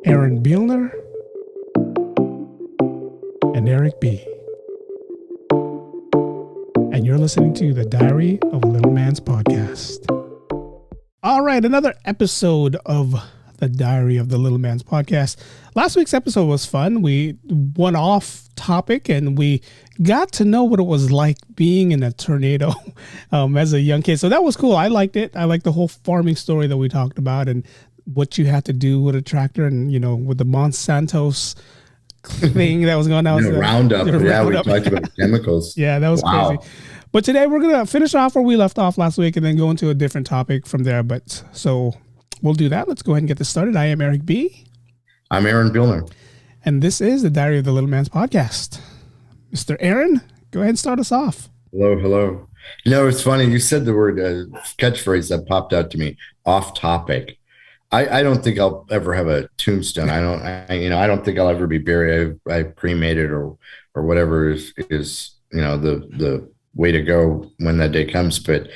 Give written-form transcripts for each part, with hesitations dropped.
Aaron Beelner, and Eric B. And you're listening to the Diary of a Little Man's Podcast. All right, another episode of the Diary of the Little Man's Podcast. Last week's episode was fun. We went off topic and we got to know what it was like being in a tornado as a young kid. So that was cool. I liked it. I liked the whole farming story that we talked about and what you had to do with a tractor and, you know, with the Monsanto's thing that was going on. Roundup. Yeah, we talked about chemicals. Yeah, that was crazy. But today we're going to finish off where we left off last week and then go into a different topic from there. But so we'll do that. Let's go ahead and get this started. I am Eric B. I'm Aaron Beelner. And this is the Diary of the Little Man's Podcast. Mr. Aaron, go ahead and start us off. Hello. You know, it's funny. You said the word catchphrase that popped out to me, off topic. I don't think I'll ever have a tombstone. I don't think I'll ever be buried. I cremated or whatever is the way to go when that day comes. But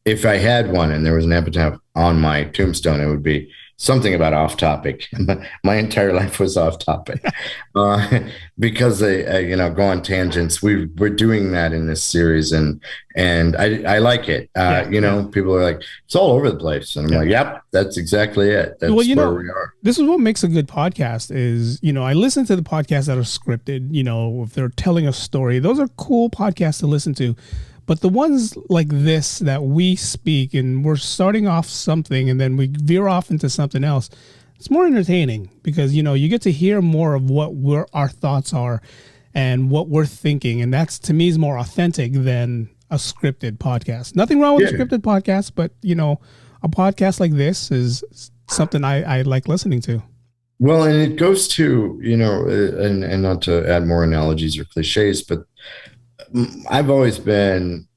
if I had one and there was an epitaph on my tombstone, it would be something about off topic. My entire life was off topic because I go on tangents. We're doing that in this series, and I like it. People are like, it's all over the place, and I'm like, yep, that's exactly it. That's where we are. This is what makes a good podcast. Is I listen to the podcasts that are scripted. If they're telling a story, those are cool podcasts to listen to. But the ones like this that we speak and we're starting off something and then we veer off into something else, it's more entertaining because, you get to hear more of what our thoughts are and what we're thinking. And that's, to me, is more authentic than a scripted podcast. Nothing wrong with a scripted podcast, but, a podcast like this is something I like listening to. Well, and it goes to, and not to add more analogies or cliches, but I've always been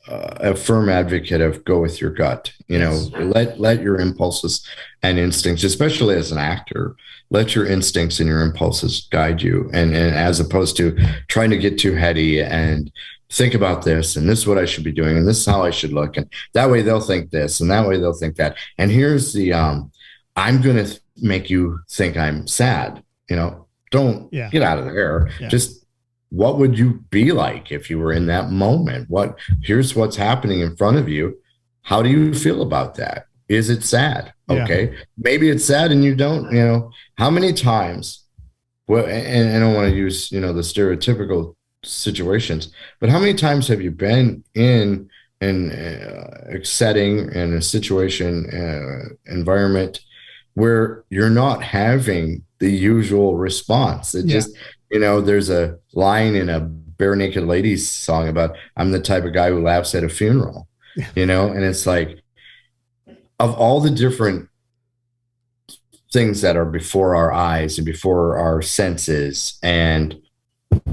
a firm advocate of go with your gut. Let your impulses and instincts, especially as an actor, let your instincts and your impulses guide you. And as opposed to trying to get too heady and think about this, and this is what I should be doing, and this is how I should look, and that way they'll think this, and that way they'll think that. And here's the I'm going to make you think I'm sad. Don't get out of there. Yeah. Just what would you be like if you were in that moment? Here's what's happening in front of you. How do you feel about that? Is it sad? Okay. Yeah. Maybe it's sad and you don't, how many times, and I don't want to use, the stereotypical situations, but how many times have you been in a setting, in a situation, environment where you're not having the usual response? There's a line in a Bare Naked Ladies song about, I'm the type of guy who laughs at a funeral, and it's like, of all the different things that are before our eyes and before our senses, and,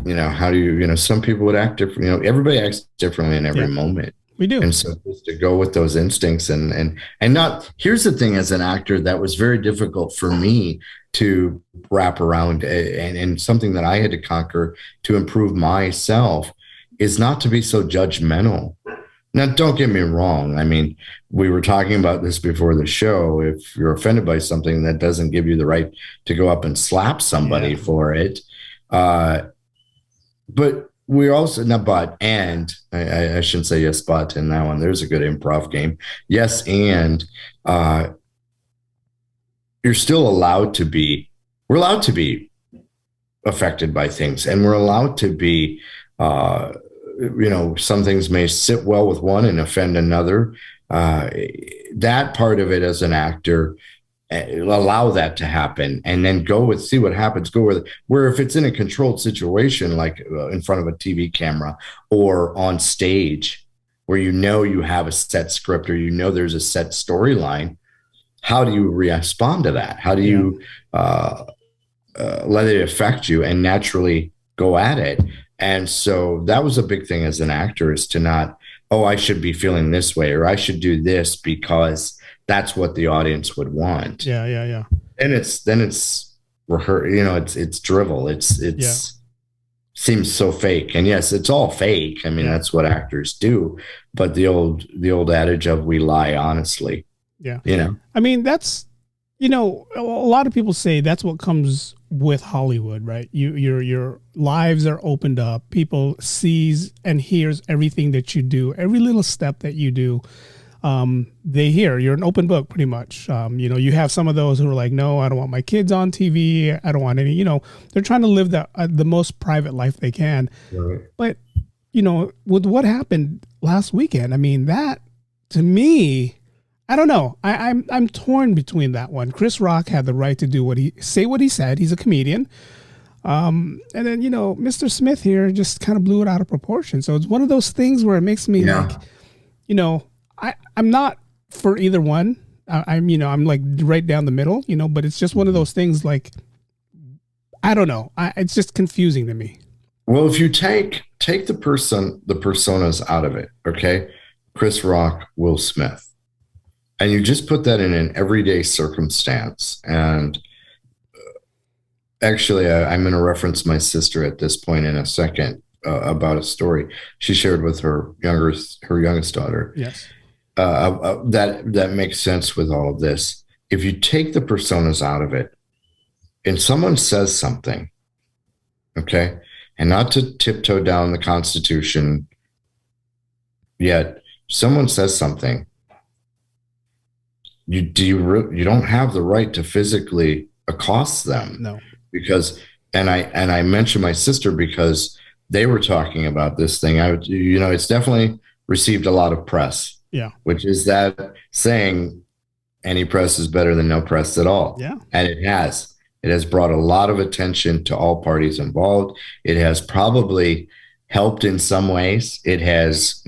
how do you, some people would act different, everybody acts differently in every moment. We do. And so just to go with those instincts and not, here's the thing, as an actor, that was very difficult for me to wrap around, and something that I had to conquer to improve myself is not to be so judgmental. Now, don't get me wrong. I mean, we were talking about this before the show. If you're offended by something, that doesn't give you the right to go up and slap somebody for it. But we also, I shouldn't say yes, but in that one, there's a good improv game. Yes, and you're still we're allowed to be affected by things, and we're allowed to be, some things may sit well with one and offend another. That part of it as an actor, allow that to happen, and then see what happens. Where if it's in a controlled situation, like in front of a TV camera or on stage, where you have a set script or there's a set storyline, how do you respond to that? How do you let it affect you and naturally go at it? And so that was a big thing as an actor, is to not, I should be feeling this way, or I should do this because that's what the audience would want. Yeah. And it's drivel. It's seems so fake. And yes, it's all fake. I mean, that's what actors do. But the old adage of we lie honestly. Yeah. I mean, that's A lot of people say that's what comes with Hollywood, right? Your lives are opened up. People sees and hears everything that you do, every little step that you do. They hear you're an open book, pretty much. You have some of those who are like, no, I don't want my kids on TV. I don't want any. They're trying to live the most private life they can. Right. But with what happened last weekend, I mean, that to me, I don't know. I'm torn between that one. Chris Rock had the right to say what he said. He's a comedian. And then, Mr. Smith here just kind of blew it out of proportion. So it's one of those things where it makes me like, I'm not for either one. I'm like right down the middle, but it's just one of those things like, I don't know. It's just confusing to me. Well, if you take the personas out of it, okay? Chris Rock, Will Smith. And you just put that in an everyday circumstance. And actually, I'm going to reference my sister at this point in a second about a story she shared with her youngest daughter. Yes. That makes sense with all of this. If you take the personas out of it and someone says something, okay, and not to tiptoe down the Constitution yet, someone says something, you don't have the right to physically accost them. No. Because I mentioned my sister because they were talking about this thing. It's definitely received a lot of press. Yeah. Which is that saying any press is better than no press at all. Yeah. And it has brought a lot of attention to all parties involved. It has probably helped in some ways. It has,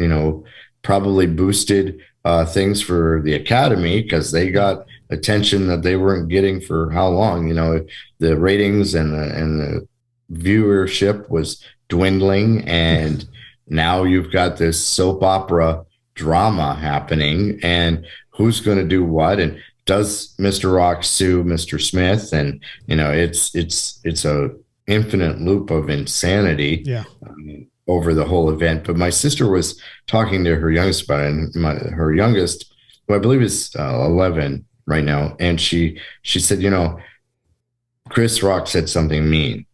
probably boosted things for the Academy because they got attention that they weren't getting for how long. The ratings and the viewership was dwindling, and now you've got this soap opera drama happening, and who's going to do what, and does Mr. Rock sue Mr. Smith? And it's a infinite loop of insanity. Yeah. Over the whole event. But my sister was talking to her youngest about it, and her youngest, who I believe is 11 right now, and she said, Chris Rock said something mean.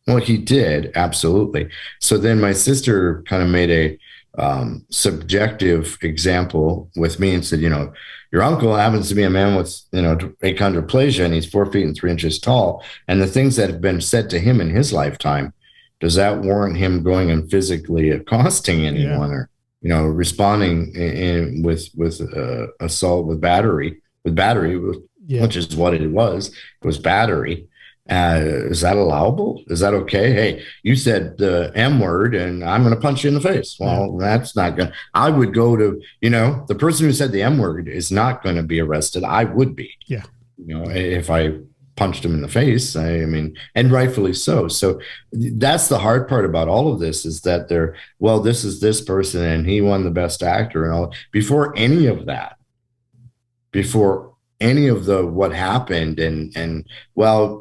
Well, he did, absolutely. So then my sister kind of made a subjective example with me and said, your uncle happens to be a man with, achondroplasia, and he's 4 feet and 3 inches tall. And the things that have been said to him in his lifetime, does that warrant him going and physically accosting anyone, or, responding with assault with battery, which is what it was. It was battery. Is that allowable? Is that okay? Hey, you said the M word and I'm going to punch you in the face. Well, that's not going to, I would go to, the person who said the M word is not going to be arrested. I would be, if I punched him in the face. I mean, and rightfully so. So that's the hard part about all of this, is that this is this person and he won the best actor and all. Before any of what happened, and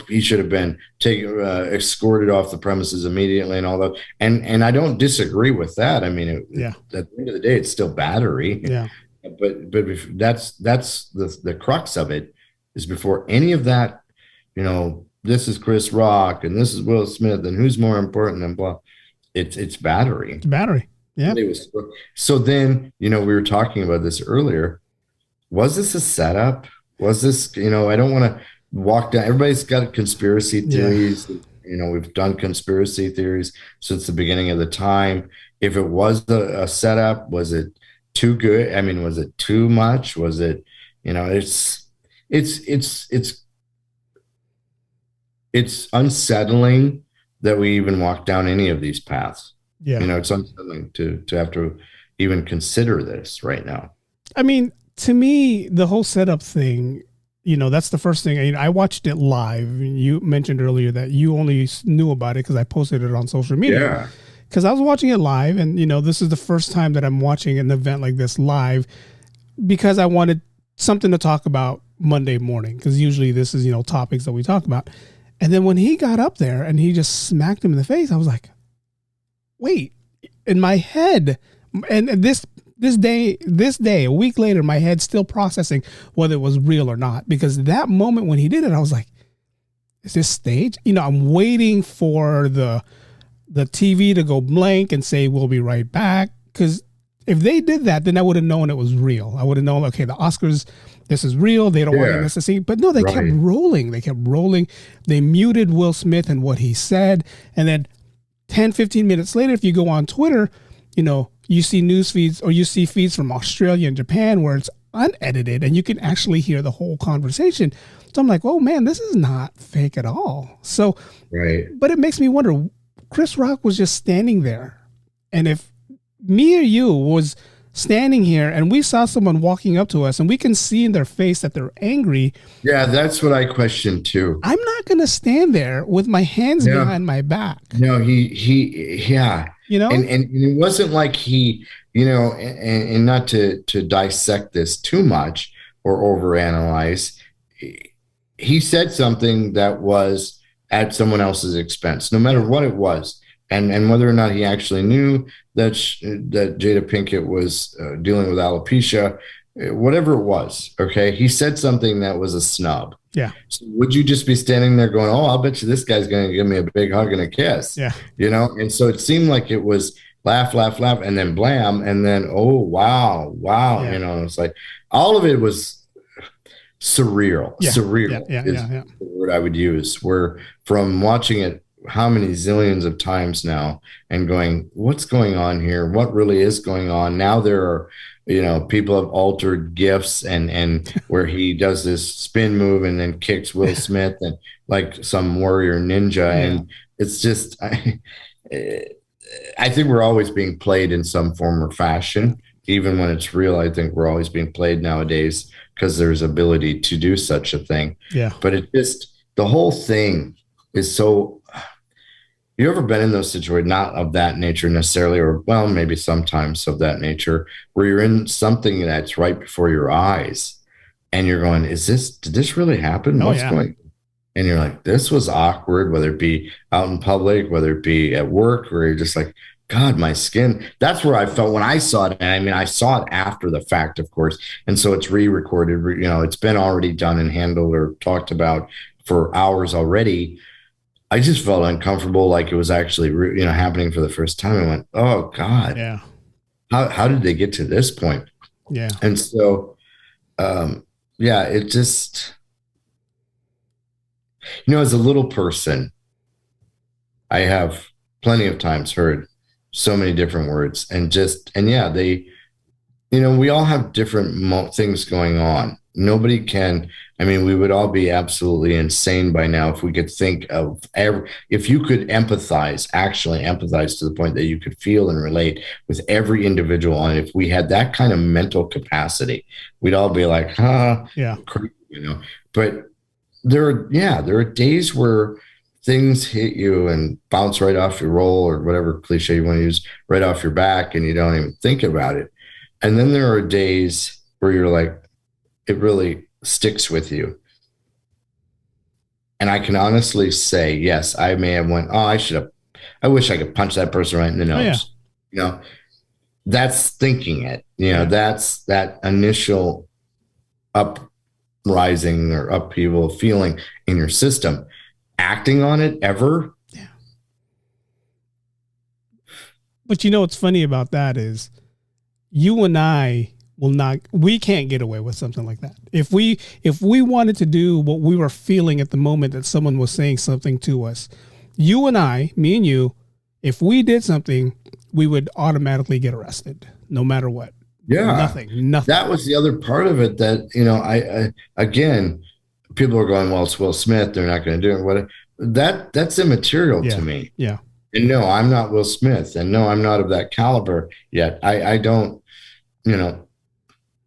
he should have been escorted off the premises immediately and all that. And I don't disagree with that. I mean, at the end of the day, it's still battery. Yeah. But that's the crux of it, is before any of that, this is Chris Rock and this is Will Smith and who's more important than blah. It's battery. It's battery. Yeah. So then, we were talking about this earlier. Was this a setup? Was this, I don't want to walk down. Everybody's got conspiracy theories. Yeah. We've done conspiracy theories since the beginning of the time. If it was a setup, was it too good? I mean, was it too much? Was it, it's unsettling that we even walk down any of these paths. Yeah. It's unsettling to have to even consider this right now. I mean, to me, the whole setup thing, that's the first thing. I watched it live. You mentioned earlier that you only knew about it because I posted it on social media. Yeah. Because I was watching it live, and, this is the first time that I'm watching an event like this live, because I wanted something to talk about Monday morning, because usually this is, topics that we talk about. And then when he got up there and he just smacked him in the face, I was like, wait, in my head. And this this day, a week later, my head's still processing whether it was real or not. Because that moment when he did it, I was like, is this staged? You know, I'm waiting for the TV to go blank and say, we'll be right back. Because if they did that, then I would have known it was real. I would have known, okay, the Oscars, this is real. They don't want us to see. But no, they kept rolling. They kept rolling. They muted Will Smith and what he said. And then 10, 15 minutes later, if you go on Twitter, you know, you see news feeds or you see feeds from Australia and Japan where it's unedited and you can actually hear the whole conversation. So I'm like, oh man, this is not fake at all. So, but it makes me wonder, Chris Rock was just standing there. And if me or you was standing here and we saw someone walking up to us and we can see in their face that they're angry. Yeah, that's what I question too. I'm not going to stand there with my hands behind my back. No, yeah. You know, and it wasn't like he, you know, and not to dissect this too much or overanalyze. He said something that was at someone else's expense, no matter what it was, and whether or not he actually knew that Jada Pinkett was dealing with alopecia, whatever it was. Okay, he said something that was a snub. Yeah. So would you just be standing there going, "Oh, I'll bet you this guy's going to give me a big hug and a kiss"? Yeah. You know, and so it seemed like it was laugh, laugh, laugh, and then blam, and then oh wow. Yeah. You know, it's like all of it was surreal. Yeah. Surreal is the word I would use. Where from watching it how many zillions of times now and going, what's going on here? What really is going on? Now there are, you know, people have altered GIFs and where he does this spin move and then kicks Will Smith and like some warrior ninja. And it's just, I think we're always being played in some form or fashion. Even when it's real, I think we're always being played nowadays because there's ability to do such a thing. Yeah. But it just, the whole thing is so, you ever been in those situations, not of that nature necessarily, or well, maybe sometimes of that nature, where you're in something that's right before your eyes and you're going, did this really happen? What's going on? And you're like, this was awkward, whether it be out in public, whether it be at work, where you're just like, God, my skin. That's where I felt when I saw it. And I mean, I saw it after the fact, of course. And so it's re-recorded, you know, it's been already done and handled or talked about for hours already. I just felt uncomfortable, like it was actually, you know, happening for the first time. I went, oh God, how did they get to this point? Yeah. And so, it just, you know, as a little person, I have plenty of times heard so many different words and they, you know, we all have different things going on. Nobody can, I mean, we would all be absolutely insane by now if we could think of if you could actually empathize to the point that you could feel and relate with every individual on it. If we had that kind of mental capacity, we'd all be like, crazy, you know. But there are days where things hit you and bounce right off your roll or whatever cliche you want to use, right off your back, and you don't even think about it. And then there are days where you're like, it really sticks with you. And I can honestly say, yes, I may have went, I wish I could punch that person right in the nose. You know, that's thinking it, you know, that's that initial uprising or upheaval feeling in your system. Acting on it ever. Yeah. But you know, what's funny about that is you and I we can't get away with something like that. If we wanted to do what we were feeling at the moment that someone was saying something to us, you and I, me and you, if we did something, we would automatically get arrested no matter what. Yeah. Nothing. That was the other part of it that, you know, I again, people are going, well, it's Will Smith, they're not going to do it. What that's immaterial to me. Yeah. And no, I'm not Will Smith, and no, I'm not of that caliber yet. I don't, you know,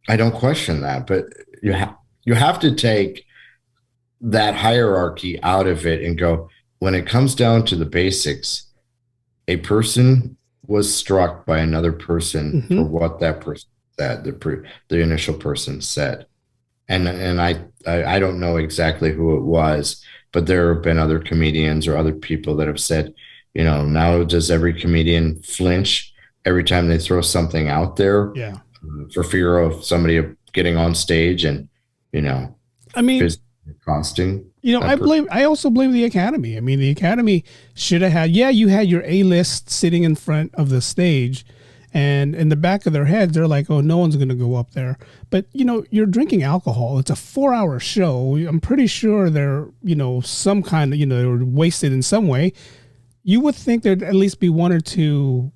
I don't question that, but you have to take that hierarchy out of it and go, when it comes down to the basics, a person was struck by another person for what that person said, the initial person said. And I don't know exactly who it was, but there have been other comedians or other people that have said, you know, now does every comedian flinch every time they throw something out there, Yeah. for fear of somebody getting on stage and, I mean, physically costing. I also blame the Academy. I mean, the Academy should have had, you had your A-list sitting in front of the stage, and in the back of their heads, they're like, oh, no one's going to go up there. But, you're drinking alcohol. It's a 4-hour show. I'm pretty sure they're, some kind of, they were wasted in some way. You would think there'd at least be one or two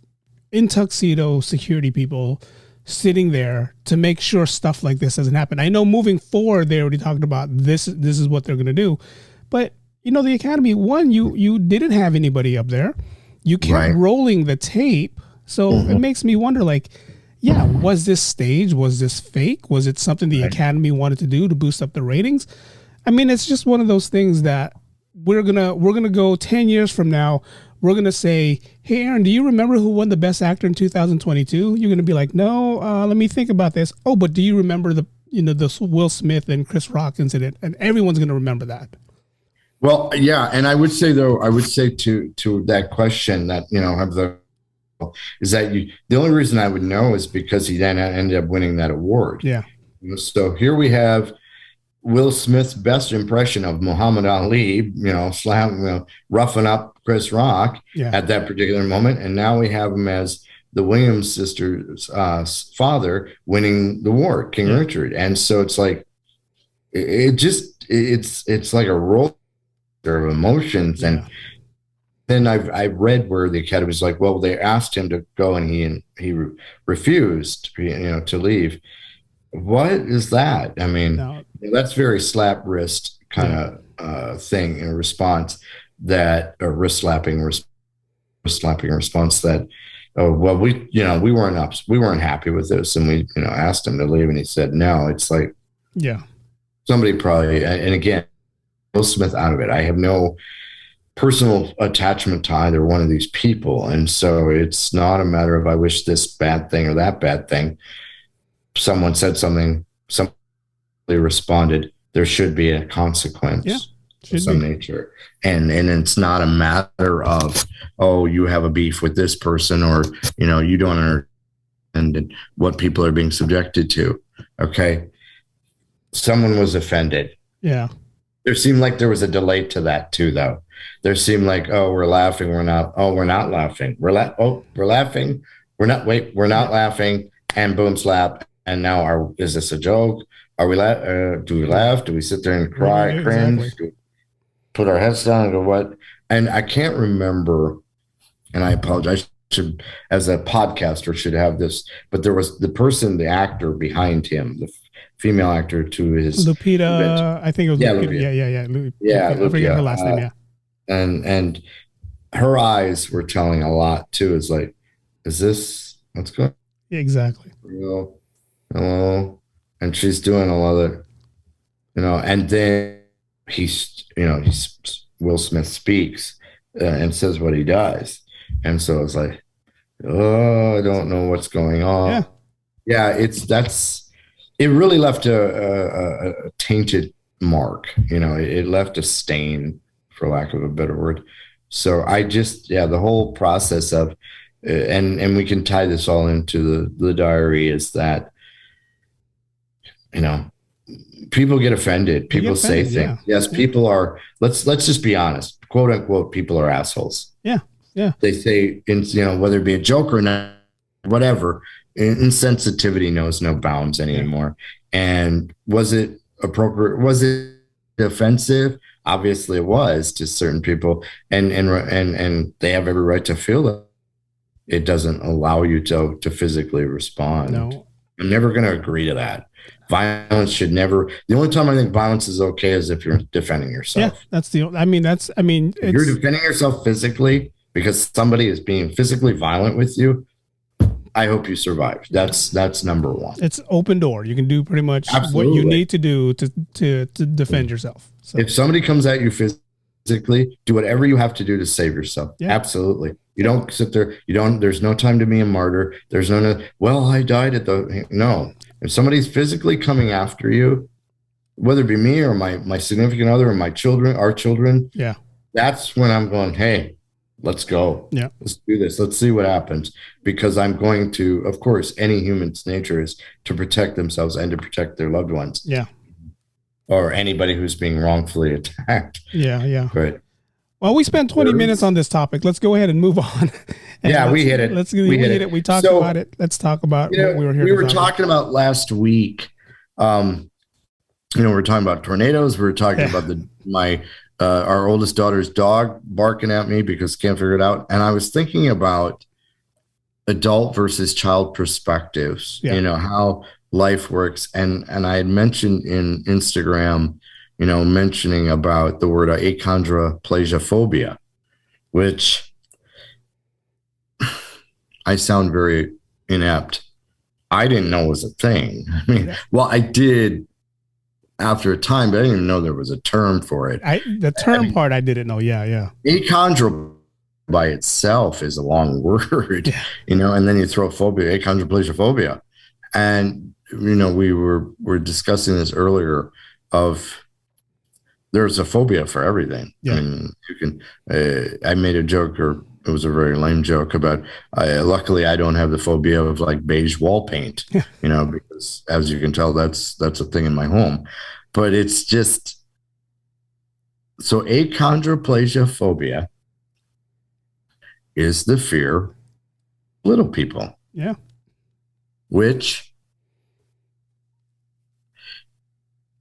in tuxedo security people sitting there to make sure stuff like this doesn't happen. I know moving forward, they already talked about this is what they're going to do. But, the Academy, one, you didn't have anybody up there. You kept rolling the tape. So it makes me wonder, was this staged? Was this fake? Was it something the Academy wanted to do to boost up the ratings? I mean, it's just one of those things that we're gonna go 10 years from now. We're going to say, hey, Aaron, do you remember who won the Best Actor in 2022? You're going to be like, no, let me think about this. Oh, but do you remember the Will Smith and Chris Rock incident? And everyone's going to remember that. Well, yeah. And I would say, though, to that question that, is that the only reason I would know is because he then ended up winning that award. Yeah. So here we have Will Smith's best impression of Muhammad Ali, roughing up Chris Rock at that particular moment. And now we have him as the Williams sisters' father winning the award, King Richard. And so it's like, it's like a roller of emotions. Yeah. And then I've read where the Academy's like, well, they asked him to go and he refused, to leave. What is that? I mean, that's very slap wrist kind of thing in response that a wrist slapping response that, oh, well, we weren't happy with this. And we, asked him to leave and he said, no. It's like, somebody probably, and again, Will Smith out of it. I have no personal attachment to either one of these people. And so it's not a matter of, I wish this bad thing or that bad thing. Someone said something, somebody responded, there should be a consequence of some nature. And it's not a matter of, oh, you have a beef with this person or, you don't understand what people are being subjected to. Okay. Someone was offended. Yeah. There seemed like there was a delay to that too, though. There seemed like, oh, we're laughing. We're not. Oh, we're not laughing. We're laughing. We're not. Wait, we're not laughing. And boom, slap. And now, is this a joke? Are we do we laugh? Do we sit there and cry, cringe? Do we put our heads down and go, what? And I can't remember, and I apologize, as a podcaster should have this, but there was the person, the actor behind him, the female actor to his Lupita, event. I think it was Lupita. Yeah. I forget her last name, And her eyes were telling a lot too. It's like, is this what's going on? Exactly. Hello. And she's doing a lot of, and then Will Smith speaks and says what he does. And so it's like, oh, I don't know what's going on. Yeah. It really left a tainted mark. It left a stain, for lack of a better word. So I just, the whole process of, and we can tie this all into the diary, is that, people get offended. People say things. Yeah. Yes, people are, let's just be honest, quote unquote, people are assholes. Yeah. Yeah. They say, whether it be a joke or not, whatever, insensitivity knows no bounds anymore. And was it appropriate? Was it offensive? Obviously it was to certain people, and they have every right to feel that. It doesn't allow you to physically respond. No. I'm never going to agree to that. Violence should never. The only time I think violence is okay is if you're defending yourself. Yeah, if you're defending yourself physically because somebody is being physically violent with you, I hope you survive. That's number one. It's open door. You can do pretty much what you need to do to defend yourself. So. If somebody comes at you physically, do whatever you have to do to save yourself. Yeah. Absolutely. You don't sit there. There's no time to be a martyr. There's well, I died at no. If somebody's physically coming after you, whether it be me or my significant other or my children, our children, yeah, that's when I'm going, hey, Let's go. Yeah. Let's do this. Let's see what happens. Because I'm going to, of course, any human's nature is to protect themselves and to protect their loved ones. Yeah. Or anybody who's being wrongfully attacked. Yeah. Yeah. Right. Well, we spent 20 minutes on this topic. Let's go ahead and move on. Yeah, we hit it. We hit it. We talked about it. Let's talk about what we were here. We were talking about last week. We're talking about tornadoes. We were talking about our oldest daughter's dog barking at me because can't figure it out. And I was thinking about adult versus child perspectives, how life works. And I had mentioned in Instagram, mentioning about the word achondroplasiaphobia, which I sound very inept. I didn't know was a thing. I mean, well, I did after a time, but I didn't even know there was a term for it. The term part I didn't know. Yeah. Achondro by itself is a long word, and then you throw phobia, achondroplasiaphobia. And, we were discussing this earlier of there's a phobia for everything. Yeah. I mean, you can, I made a joke, or it was a very lame joke about, luckily I don't have the phobia of like beige wall paint, because as you can tell, that's a thing in my home. But it's just, so achondroplasiaphobia is the fear of little people. Yeah. Which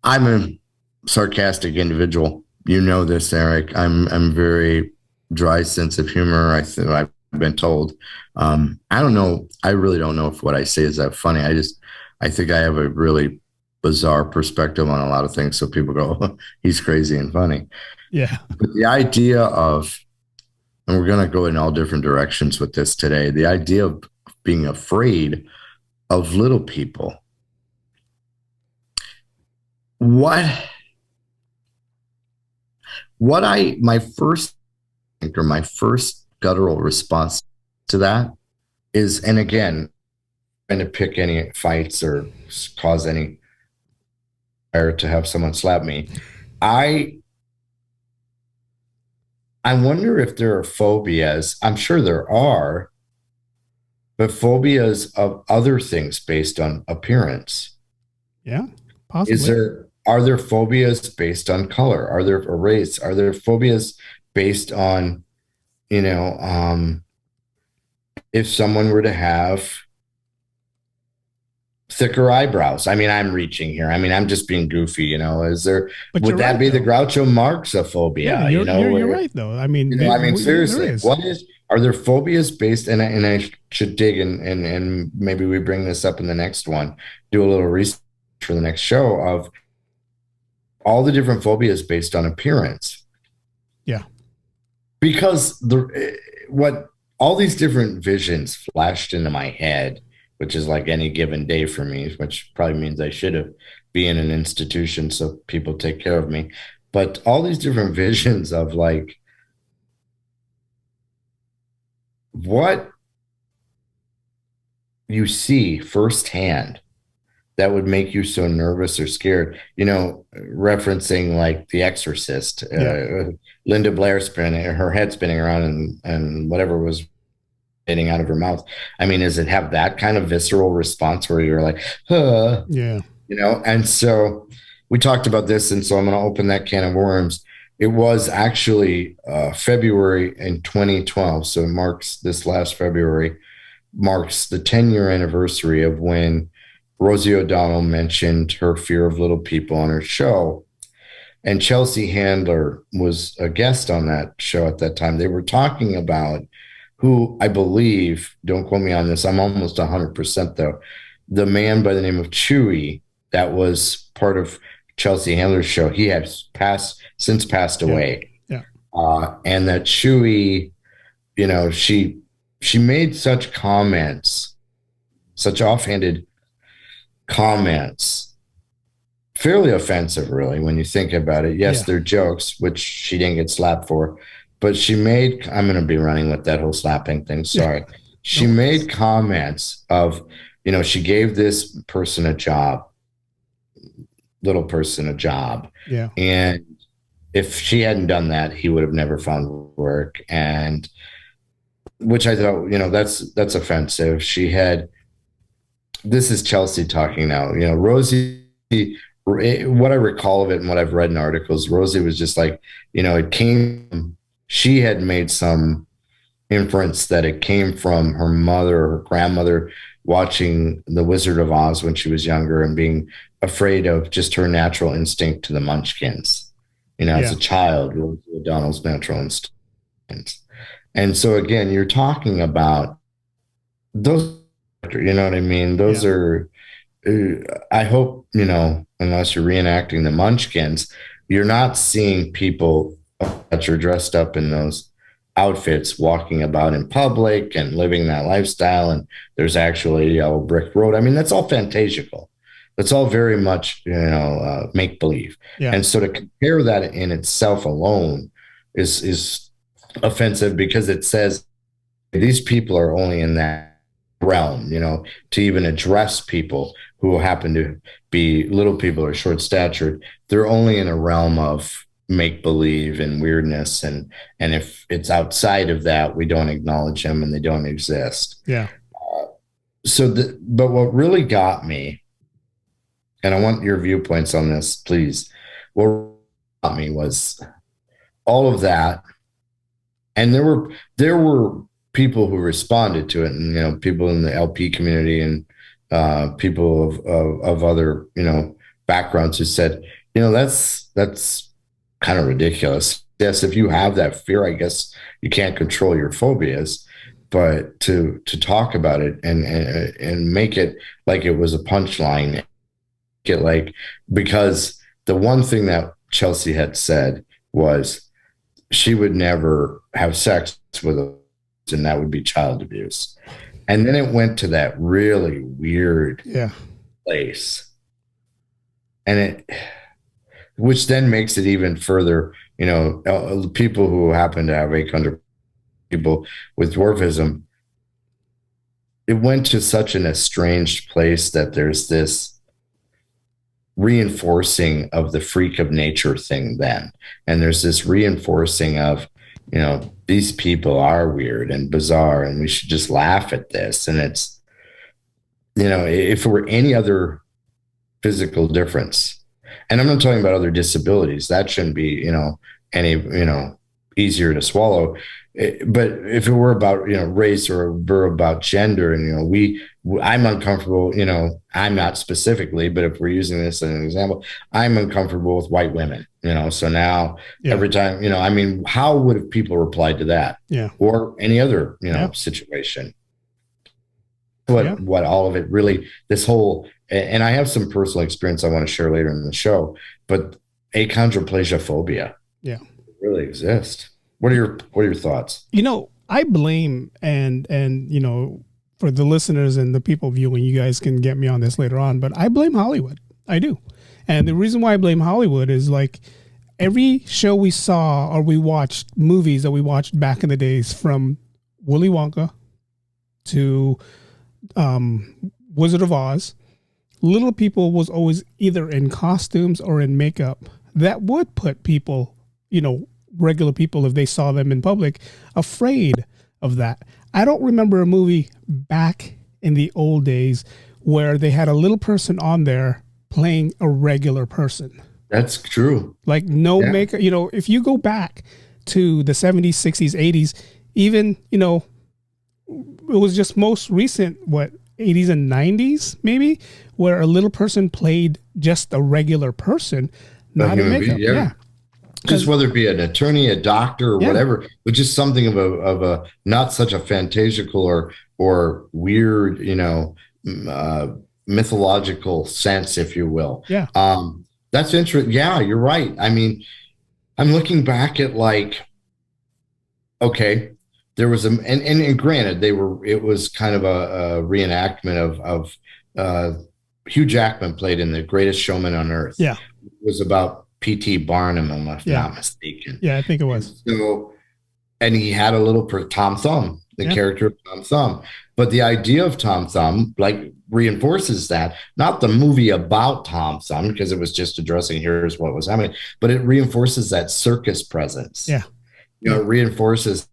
I'm a sarcastic individual. You know this, Eric. I'm very dry sense of humor. I've been told. I don't know. I really don't know if what I say is that funny. I think I have a really bizarre perspective on a lot of things. So people go, oh, he's crazy and funny. Yeah. But the idea of, and we're going to go in all different directions with this today, the idea of being afraid of little people. My first guttural response to that is, and again, trying to pick any fights or cause any fire to have someone slap me. I wonder if there are phobias. I'm sure there are, but phobias of other things based on appearance. Yeah, possibly. Are there phobias based on color? Are there a race? Are there phobias based on, if someone were to have thicker eyebrows? I mean, I'm reaching here. I mean, I'm just being goofy, would that be the Groucho Marxophobia? Yeah, you're right though. I mean, seriously, are there phobias based, and I should dig and maybe we bring this up in the next one, do a little research for the next show of all the different phobias based on appearance. Yeah. Because all these different visions flashed into my head, which is like any given day for me, which probably means I should be in an institution so people take care of me. But all these different visions of like what you see firsthand that would make you so nervous or scared, referencing like The Exorcist, Linda Blair her head spinning around and whatever was getting out of her mouth. I mean, does it have that kind of visceral response where you're like, yeah, and so we talked about this. And so I'm going to open that can of worms. It was actually February in 2012. So this last February marks the 10-year anniversary of when Rosie O'Donnell mentioned her fear of little people on her show. And Chelsea Handler was a guest on that show at that time. They were talking about who I believe, don't quote me on this, I'm almost 100% though, the man by the name of Chewy that was part of Chelsea Handler's show. He has since passed away. Yeah. And that Chewy, she made such comments, such offhanded comments, fairly offensive, really, when you think about it. Yes, they're jokes, which she didn't get slapped for, but I'm going to be running with that whole slapping thing. Sorry. Yeah. She made comments of, she gave this person a job, little person a job. Yeah. And if she hadn't done that, he would have never found work. And which I thought, that's offensive. This is Chelsea talking now. Rosie, what I recall of it and what I've read in articles, Rosie was just like, she had made some inference that it came from her mother or her grandmother watching The Wizard of Oz when she was younger and being afraid of just her natural instinct to the munchkins. As a child, Rosie O'Donnell's natural instinct. And so again, you're talking about those, you know what I mean? Those are, I hope, unless you're reenacting the munchkins, you're not seeing people that are dressed up in those outfits walking about in public and living that lifestyle. And there's actually a yellow brick road. I mean, that's all fantasical. That's all very much, make believe. Yeah. And so to compare that in itself alone is offensive, because it says these people are only in that realm, to even address people who happen to be little people or short statured. They're only in a realm of make believe and weirdness. And if it's outside of that, we don't acknowledge them and they don't exist. Yeah. But what really got me, and I want your viewpoints on this, please. What got me was all of that. And there were people who responded to it, and people in the LP community and people of other backgrounds who said, that's kind of ridiculous. Yes, if you have that fear, I guess you can't control your phobias, but to talk about it and make it like it was a punchline, because the one thing that Chelsea had said was she would never have sex with a, and that would be child abuse. And then it went to that really weird place. And which then makes it even further, people who happen to have achondroplasia, people with dwarfism, it went to such an estranged place that there's this reinforcing of the freak of nature thing then. And there's this reinforcing of, these people are weird and bizarre and we should just laugh at this. And it's, if it were any other physical difference, and I'm not talking about other disabilities, that shouldn't be, any, easier to swallow. But if it were about, race or were about gender, and, I'm uncomfortable, I'm not specifically, but if we're using this as an example, I'm uncomfortable with white women, so now every time, how would people reply to that? Yeah. Or any other, situation? What all of it really, this whole, and I have some personal experience I want to share later in the show, but achondroplasiaphobia really exists. What are your thoughts? I blame and for the listeners and the people viewing, you guys can get me on this later on, but I blame Hollywood. I do. And the reason why I blame Hollywood is like every show we saw or we watched, movies that we watched back in the days, from Willy Wonka to Wizard of Oz, little people was always either in costumes or in makeup that would put people, regular people, if they saw them in public, afraid of that. I don't remember a movie back in the old days where they had a little person on there playing a regular person. That's true. Like makeup, if you go back to the 70s, 60s, 80s, even, it was just most recent, 80s and 90s maybe, where a little person played just a regular person, not in makeup. Just whether it be an attorney, a doctor, or whatever, but just something of a not such a fantasical or weird, mythological sense, if you will. Yeah. That's interesting. Yeah, you're right. I mean, I'm looking back at there was and granted it was kind of a reenactment of Hugh Jackman played in The Greatest Showman on Earth. Yeah. It was about P.T. Barnum, if not mistaken. Yeah, I think it was. So, and he had a little Tom Thumb. the Yeah. character of Tom Thumb. But the idea of Tom Thumb like reinforces that, not the movie about Tom Thumb, because it was just addressing here's what was happening, but it reinforces that circus presence. Yeah. It reinforces,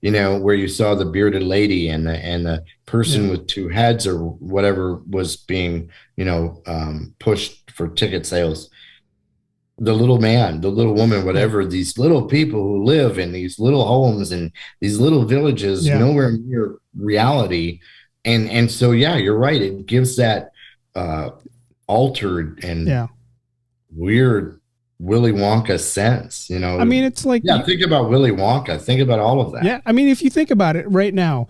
where you saw the bearded lady and the person with two heads or whatever was being, pushed for ticket sales. The little man, the little woman, whatever, these little people who live in these little homes and these little villages, nowhere near reality. And so, you're right. It gives that altered and weird Willy Wonka sense, I mean, it's like, think about Willy Wonka. Think about all of that. Yeah. I mean, if you think about it right now,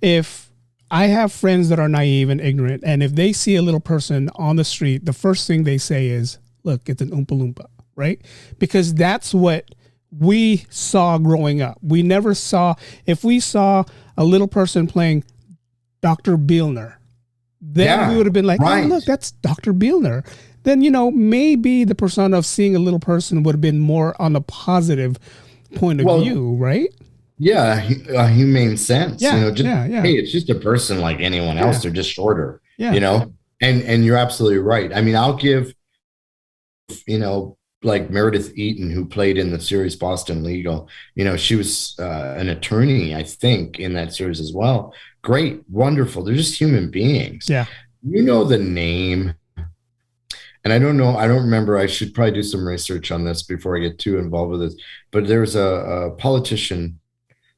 if I have friends that are naive and ignorant, and if they see a little person on the street, the first thing they say is, look, it's an Oompa Loompa, right? Because that's what we saw growing up. We never saw, if we saw a little person playing Dr. Beelner, then we would have been like, oh, look, that's Dr. Beelner. Then, maybe the persona of seeing a little person would have been more on the positive point of view, right? Yeah, a humane sense. Yeah, hey, it's just a person like anyone else. They're just shorter, and you're absolutely right. I mean, I'll give, like Meredith Eaton, who played in the series Boston Legal, she was an attorney, I think, in that series as well. Great, wonderful. They're just human beings. Yeah. The name. And I don't know, I don't remember. I should probably do some research on this before I get too involved with this. But there's a politician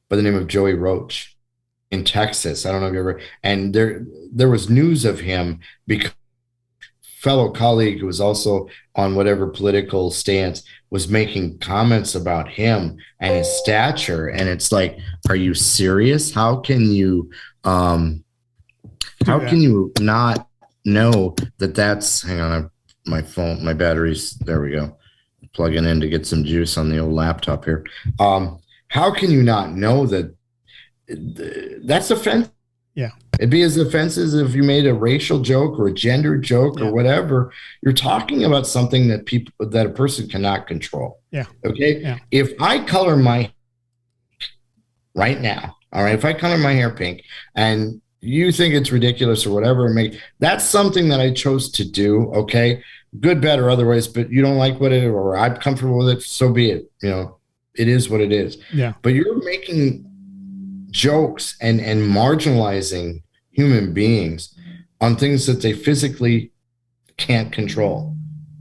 by the name of Joey Roach in Texas. I don't know if you ever, and there was news of him because fellow colleague who was also on whatever political stance was making comments about him and his stature. And it's like, are you serious? How can you not know that that's, hang on, my phone, my batteries, there we go, plugging in to get some juice on the old laptop here. How can you not know that that's offensive? Yeah. It'd be as offensive as if you made a racial joke or a gender joke or whatever. You're talking about something that a person cannot control. Yeah. Okay. Yeah. If I color my right now, all right, if I color my hair pink and you think it's ridiculous or whatever, that's something that I chose to do. Okay. Good, bad, or otherwise, but you don't like what it, or I'm comfortable with it. So be it. It is what it is. Yeah. But you're making jokes and marginalizing human beings on things that they physically can't control.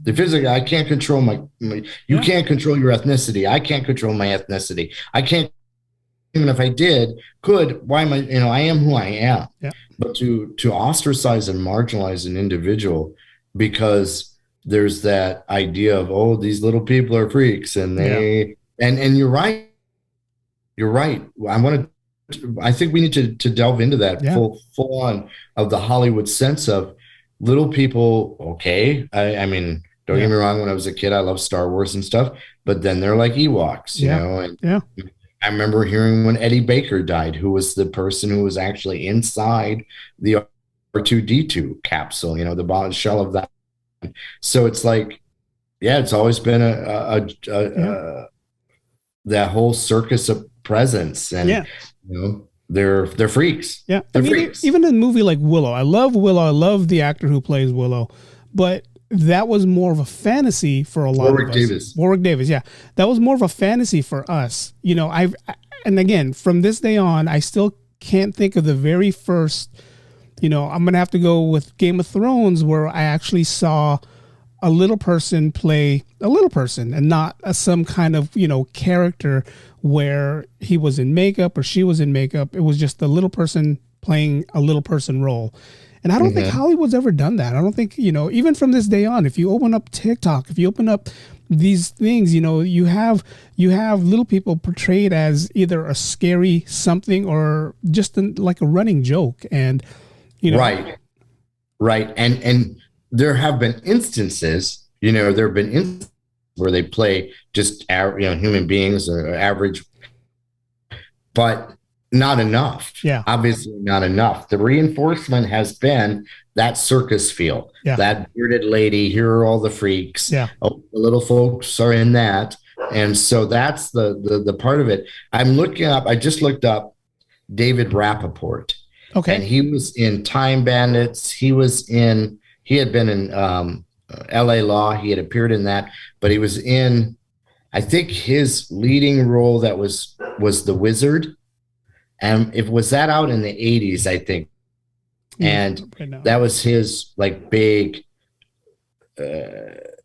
I can't control you can't control your ethnicity. I can't control my ethnicity. I can't, even if I did, why am I, I am who I am. Yeah. But to ostracize and marginalize an individual because there's that idea of, oh, these little people are freaks and and you're right. You're right. I think we need to delve into that full on of the Hollywood sense of little people. Okay. I mean, don't get me wrong. When I was a kid, I loved Star Wars and stuff, but then they're like Ewoks, you know, and I remember hearing when Eddie Baker died, who was the person who was actually inside the R2-D2 capsule, the bottom shell of that. So it's like, it's always been that whole circus of presence, and they're freaks. Yeah, they're freaks. Even in a movie like Willow, I love Willow. I love the actor who plays Willow, but that was more of a fantasy for a lot of us. Warwick Davis, yeah, that was more of a fantasy for us. And again, from this day on, I still can't think of the very first. I'm gonna have to go with Game of Thrones, where I actually saw a little person play a little person and not some kind of, character where he was in makeup or she was in makeup. It was just a little person playing a little person role. And I don't think Hollywood's ever done that. I don't think, even from this day on, if you open up TikTok, if you open up these things, you have little people portrayed as either a scary something or just like a running joke. And, Right. And there have been instances, where they play just, human beings or average, but not enough. Yeah. Obviously not enough. The reinforcement has been that circus feel, that bearded lady, here are all the freaks. Yeah. Oh, the little folks are in that. And so that's the part of it. I just looked up David Rappaport. Okay. And he was in Time Bandits. He had been in LA Law. He had appeared in that, but he was in, I think his leading role that was The Wizard. And it was that out in the 80s, I think. And that was his like big,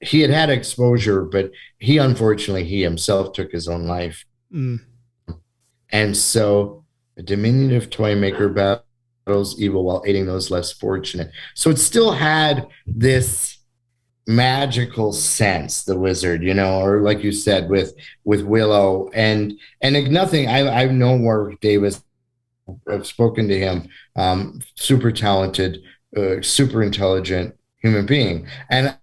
he had exposure, but he himself took his own life. And so a diminutive toy maker battles evil while aiding those less fortunate. So it still had this magical sense, The Wizard, you know, or like you said with Willow and nothing. I know Warwick Davis. I've spoken to him. Super talented, super intelligent human being, and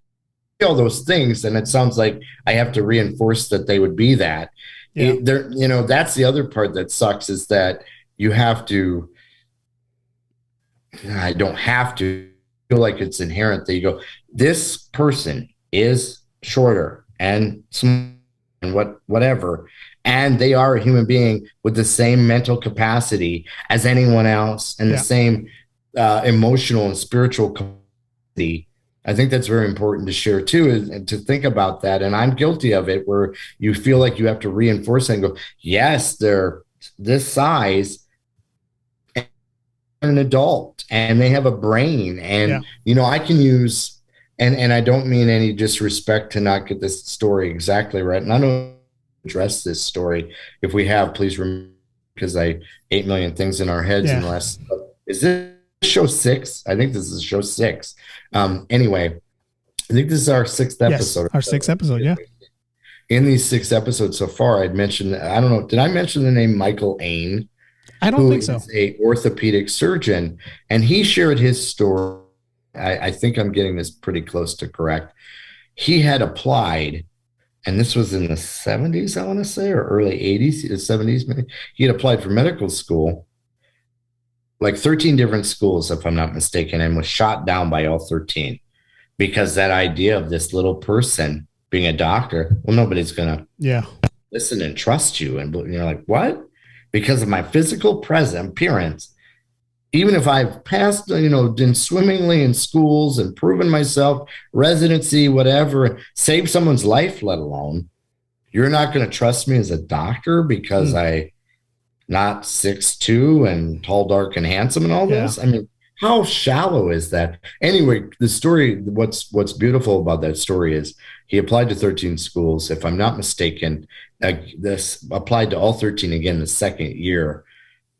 all those things. And it sounds like I have to reinforce that they would be that. Yeah. You know, that's the other part that sucks is that you have to. I don't have to feel like it's inherent that you go, this person is shorter and whatever, and they are a human being with the same mental capacity as anyone else and the same emotional and spiritual capacity. I think that's very important to share too, and to think about that. And I'm guilty of it, where you feel like you have to reinforce it and go, yes, they're this size, an adult, and they have a brain, and you know, I can use, and I don't mean any disrespect to not get this story exactly right, and I don't address this story. If we have, please remember, because I 8 million things in our heads in the last. Is this show 6? I think this is show 6. Anyway, I think this is our 6th episode. Our 6th episode, yeah. In these 6 episodes so far, I'd mentioned, I don't know, did I mention the name Michael Ain? I don't think so. Who is a orthopedic surgeon, and he shared his story. I think I'm getting this pretty close to correct. He had applied, and this was in the 70s, I want to say, or early 80s, 70s maybe. He had applied for medical school, like 13 different schools, if I'm not mistaken, and was shot down by all 13 because that idea of this little person being a doctor, well, nobody's going to listen and trust you. And you're like, what? Because of my physical appearance, even if I've passed, you know, been swimmingly in schools and proven myself, residency, whatever, saved someone's life, let alone, you're not going to trust me as a doctor because I not 6'2" and tall, dark, and handsome and all this. I mean, how shallow is that? Anyway, the story, what's beautiful about that story is he applied to 13 schools. If I'm not mistaken, this applied to all 13 again the second year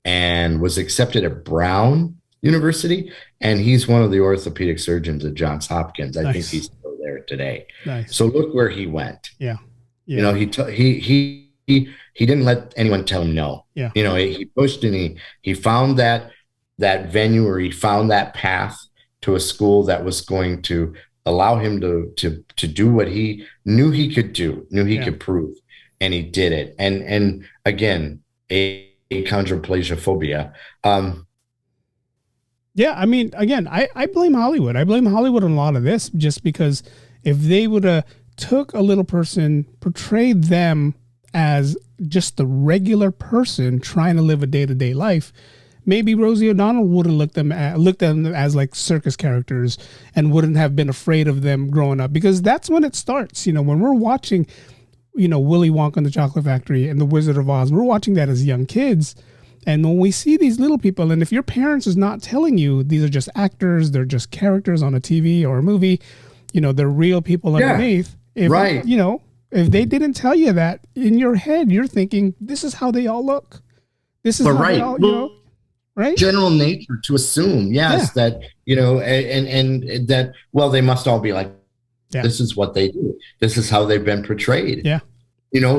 and was accepted at Brown University. And he's one of the orthopedic surgeons at Johns Hopkins. I think he's still there today. So look where he went. You know, he didn't let anyone tell him no. You know, he pushed and he found that venue, or he found that path to a school that was going to allow him to do what he knew he could do, he could prove, and he did it. And again, achondroplasiaphobia. I mean, again, I blame Hollywood. I blame Hollywood on a lot of this, just because if they would have took a little person, portrayed them as just the regular person trying to live a day-to-day life, maybe Rosie O'Donnell would have looked at them as like circus characters and wouldn't have been afraid of them growing up, because that's when it starts. You know, when we're watching, you know, Willy Wonka and the Chocolate Factory and The Wizard of Oz, we're watching that as young kids. And when we see these little people, and if your parents is not telling you these are just actors, they're just characters on a TV or a movie, you know, they're real people underneath. You know, if they didn't tell you that, in your head, you're thinking, this is how they all look. This is how they all, you know. Right? General nature to assume, that, you know, and that, well, they must all be like, this is what they do. This is how they've been portrayed. You know,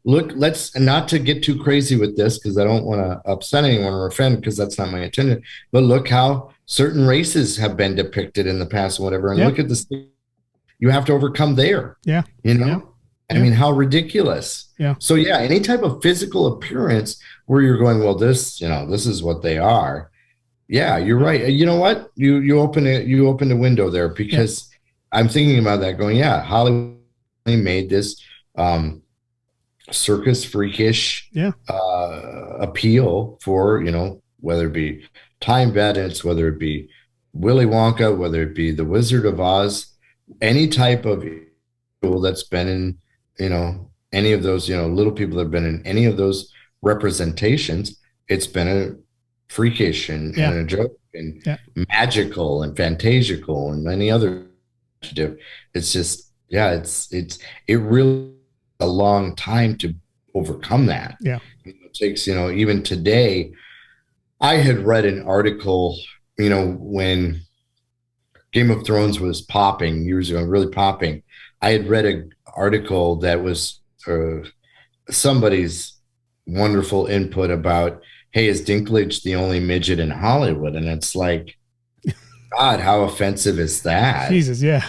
let's not to get too crazy with this, because I don't want to upset anyone or offend, because that's not my intention. But look how certain races have been depicted in the past and whatever. And look at this. You have to overcome there. You know? I mean, how ridiculous. So any type of physical appearance where you're going, well, this, you know, this is what they are. You're right. You know what? You open the window there, because I'm thinking about that going, Hollywood made this circus freakish appeal for, whether it be Time Bandits, whether it be Willy Wonka, whether it be the Wizard of Oz, any type of individual that's been in, any of those, little people that have been in any of those representations, it's been a freakish and a joke and magical and fantasical and many other adjective. It's just, it really a long time to overcome that. Yeah. It takes, even today, I had read an article, when Game of Thrones was popping years ago, really popping. I had read an article that was somebody's wonderful input about, hey, is Dinklage the only midget in Hollywood? And it's like, God, how offensive is that? Jesus, yeah.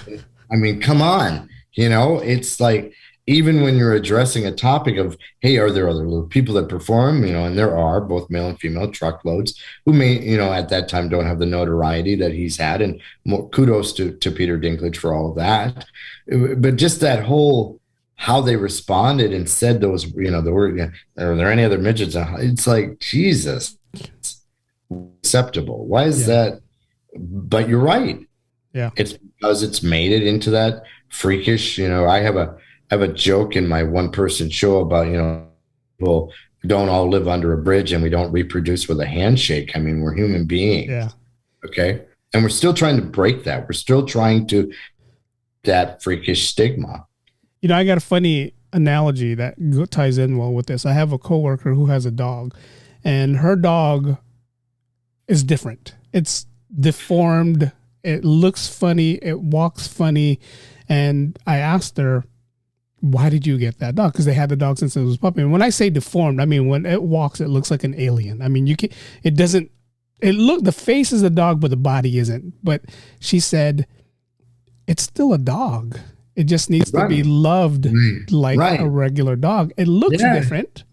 I mean, come on. It's like, even when you're addressing a topic of, hey, are there other little people that perform, and there are both male and female truckloads who may, at that time don't have the notoriety that he's had, and more kudos to Peter Dinklage for all of that. But just that whole, how they responded and said those, the word, are there any other midgets? It's like, Jesus, it's acceptable. Why is that? But you're right. Yeah. It's because it's made it into that freakish, I have a joke in my one-person show about, people don't all live under a bridge and we don't reproduce with a handshake. I mean, we're human beings. Yeah. Okay. And we're still trying to break that. We're still trying to that freakish stigma. I got a funny analogy that ties in well with this. I have a coworker who has a dog, and her dog is different. It's deformed. It looks funny. It walks funny. And I asked her, why did you get that dog? Because they had the dog since it was a puppy. And when I say deformed, I mean, when it walks, it looks like an alien. I mean, the face is a dog, but the body isn't. But she said, it's still a dog. It just needs to be loved like a regular dog. It looks different.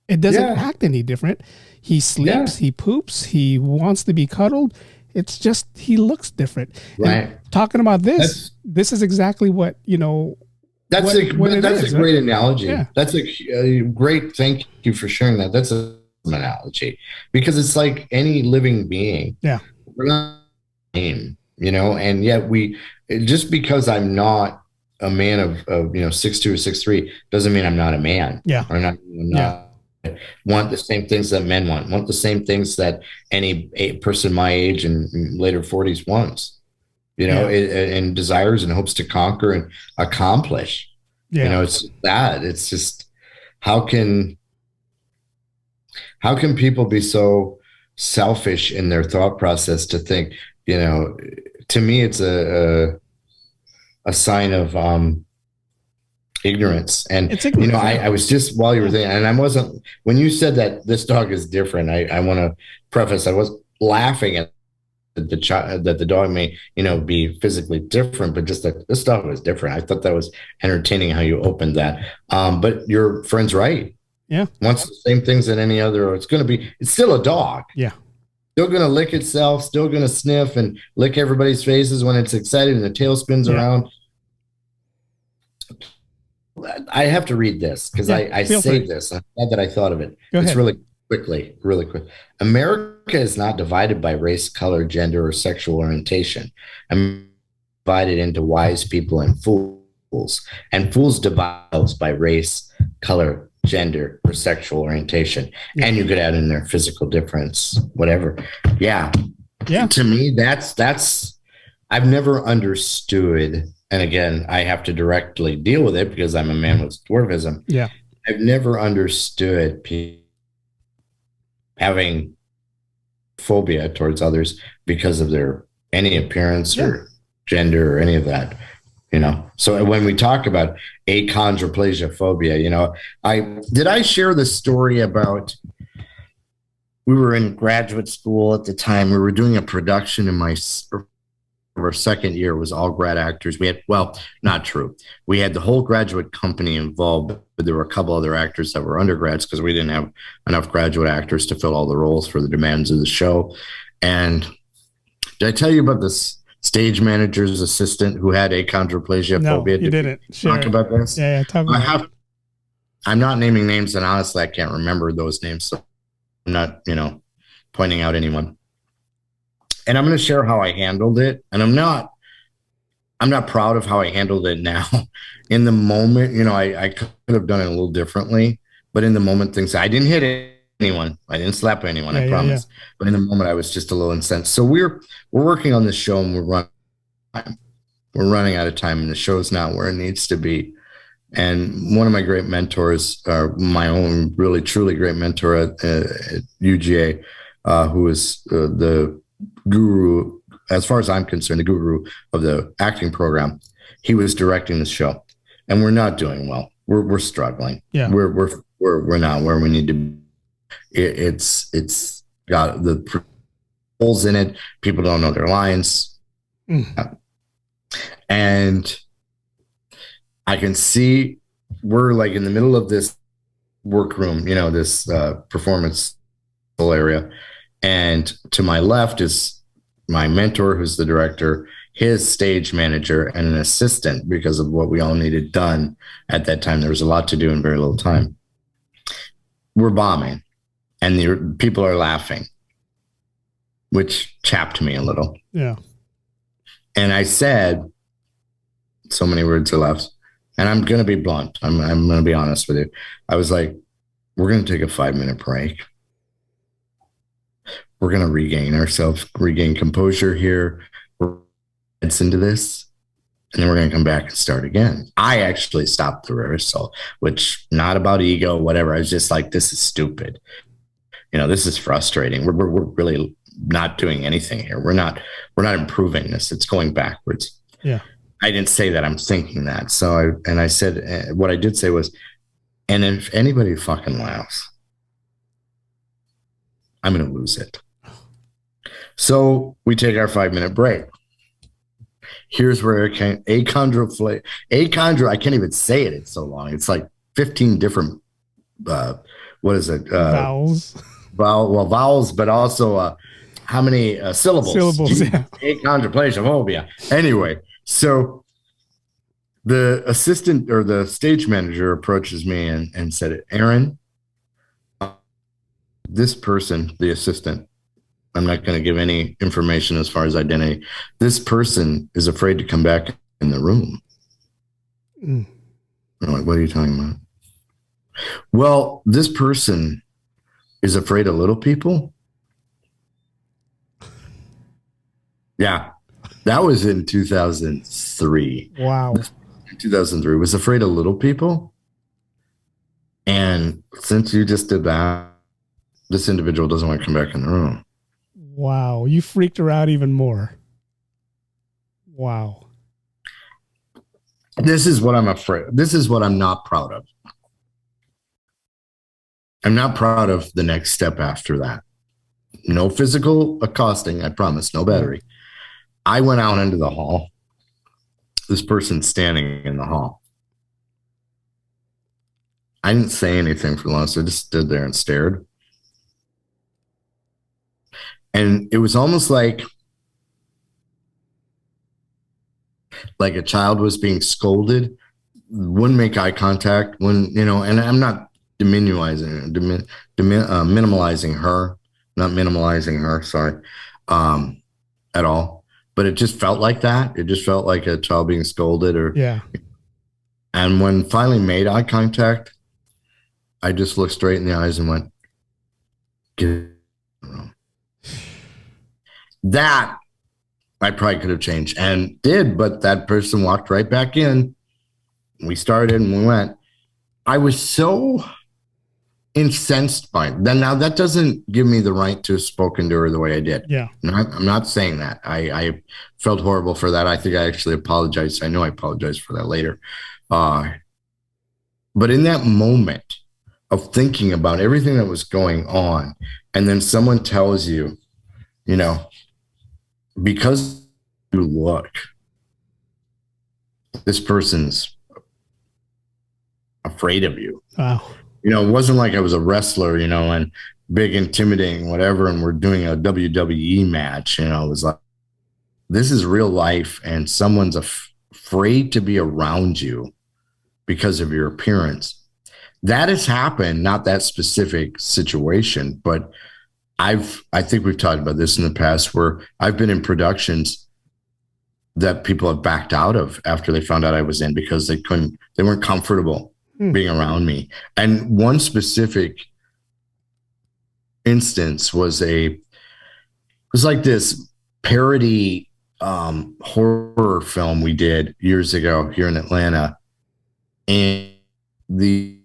It doesn't act any different. He sleeps, he poops, he wants to be cuddled. It's just, he looks different. Right. And talking about this is exactly what, That's a great analogy. Yeah. That's a great, thank you for sharing that. That's an analogy, because it's like any living being. Yeah. We're not the same, and yet just because I'm not a man of 6'2" or 6'3" doesn't mean I'm not a man. Yeah. Or not want the same things that men want the same things that any person my age and later 40s wants. And desires and hopes to conquer and accomplish. Yeah. It's that. It's just, how can people be so selfish in their thought process to think, to me, it's a sign of ignorance. And, it's ignorance. I was just, while you were there, and I wasn't, when you said that this dog is different, I want to preface, I was laughing at that the dog may, be physically different, but just that this dog was different. I thought that was entertaining how you opened that. But your friend's right. Yeah. Wants the same things that any other, it's still a dog. Yeah. Still going to lick itself, still going to sniff and lick everybody's faces when it's excited and the tail spins around. I have to read this because I saved this. I'm glad that I thought of it. It's really quick. America is not divided by race, color, gender, or sexual orientation. I'm divided into wise people and fools. And fools divide themselves by race, color, gender, or sexual orientation. Yeah. And you could add in their physical difference, whatever. Yeah. Yeah. To me, that's I've never understood. And again, I have to directly deal with it because I'm a man with dwarfism. Yeah. I've never understood people having phobia towards others because of their any appearance or gender or any of that, So when we talk about achondroplasiaphobia, I share the story about, we were in graduate school at the time. We were doing a production in our second year. Was all grad actors. We had, not true. We had the whole graduate company involved, but there were a couple other actors that were undergrads because we didn't have enough graduate actors to fill all the roles for the demands of the show. And did I tell you about this stage manager's assistant who had achondroplasiaphobia? No, you didn't. Talk about this? Yeah, talk about it. I'm not naming names, and honestly, I can't remember those names. So I'm not, pointing out anyone. And I'm going to share how I handled it. And I'm not proud of how I handled it now. In the moment, I could have done it a little differently, but in the moment, I didn't hit anyone. I didn't slap anyone, I promise. Yeah. But in the moment, I was just a little incensed. So we're working on this show, and we're running out of time, and the show's not where it needs to be. And one of my great mentors, my own really, truly great mentor at UGA, who is the guru, as far as I'm concerned, the guru of the acting program, he was directing the show, and we're not doing well. We're struggling. Yeah, we're not where we need to be. It's got the holes in it. People don't know their lines, and I can see we're like in the middle of this workroom, this performance area. And to my left is my mentor, who's the director, his stage manager, and an assistant, because of what we all needed done at that time. There was a lot to do in very little time. We're bombing, and the people are laughing, which chapped me a little. Yeah. And I said, so many words are left. And I'm going to be blunt. I'm going to be honest with you. I was like, we're going to take a 5-minute break. We're going to regain composure here. We're into this. And then we're going to come back and start again. I actually stopped the rehearsal, which not about ego, whatever. I was just like, this is stupid. This is frustrating. We're really not doing anything here. We're not improving this. It's going backwards. Yeah. I didn't say that. I'm thinking that. So I said, what I did say was, and if anybody fucking laughs, I'm going to lose it. So we take our 5-minute break. Here's where I can't even say it. It's so long. It's like 15 different, what is it? Vowels. Vowels, but also how many syllables? Syllables, yeah. Achondroplasiaphobia. Anyway. So the assistant or the stage manager approaches me and said, Aaron, this person, the assistant, I'm not going to give any information as far as identity. This person is afraid to come back in the room. I'm like, what are you talking about? Well, this person is afraid of little people. Yeah. That was in 2003. Wow. 2003 was afraid of little people. And since you just did that, this individual doesn't want to come back in the room. Wow. You freaked her out even more. Wow. This is what I'm afraid. This is what I'm not proud of. I'm not proud of the next step after that. No physical accosting, I promise, no battery. I went out into the hall. This person's standing in the hall. I didn't say anything for long, so I just stood there and stared. And it was almost like a child was being scolded, wouldn't make eye contact, and I'm not minimalizing her, sorry, at all. But it just felt like that. It just felt like a child being scolded and when finally made eye contact, I just looked straight in the eyes and went, get in the room. That I probably could have changed and did, but that person walked right back in. We started and we went. I was so incensed by it. Then now that doesn't give me the right to have spoken to her the way I did. Yeah. I'm not saying that. I felt horrible for that. I think I actually apologized. I know I apologized for that later. But in that moment of thinking about everything that was going on, and then someone tells you, because you look, this person's afraid of you. Wow. It wasn't like I was a wrestler, and big, intimidating, whatever, and we're doing a WWE match. It was like, this is real life, and someone's afraid to be around you because of your appearance. that has happened, not that specific situation, but I think we've talked about this in the past where I've been in productions that people have backed out of after they found out I was in because they weren't comfortable being around me. And one specific instance was like this parody horror film we did years ago here in Atlanta. And the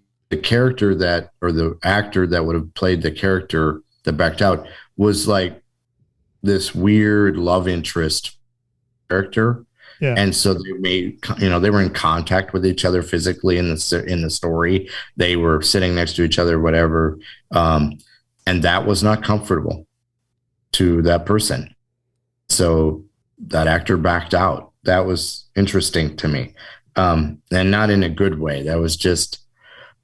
character or the actor that would have played the character that backed out was like this weird love interest character. Yeah. And so they were in contact with each other physically in the story. They were sitting next to each other, whatever. And that was not comfortable to that person. So that actor backed out. That was interesting to me. And not in a good way. That was just,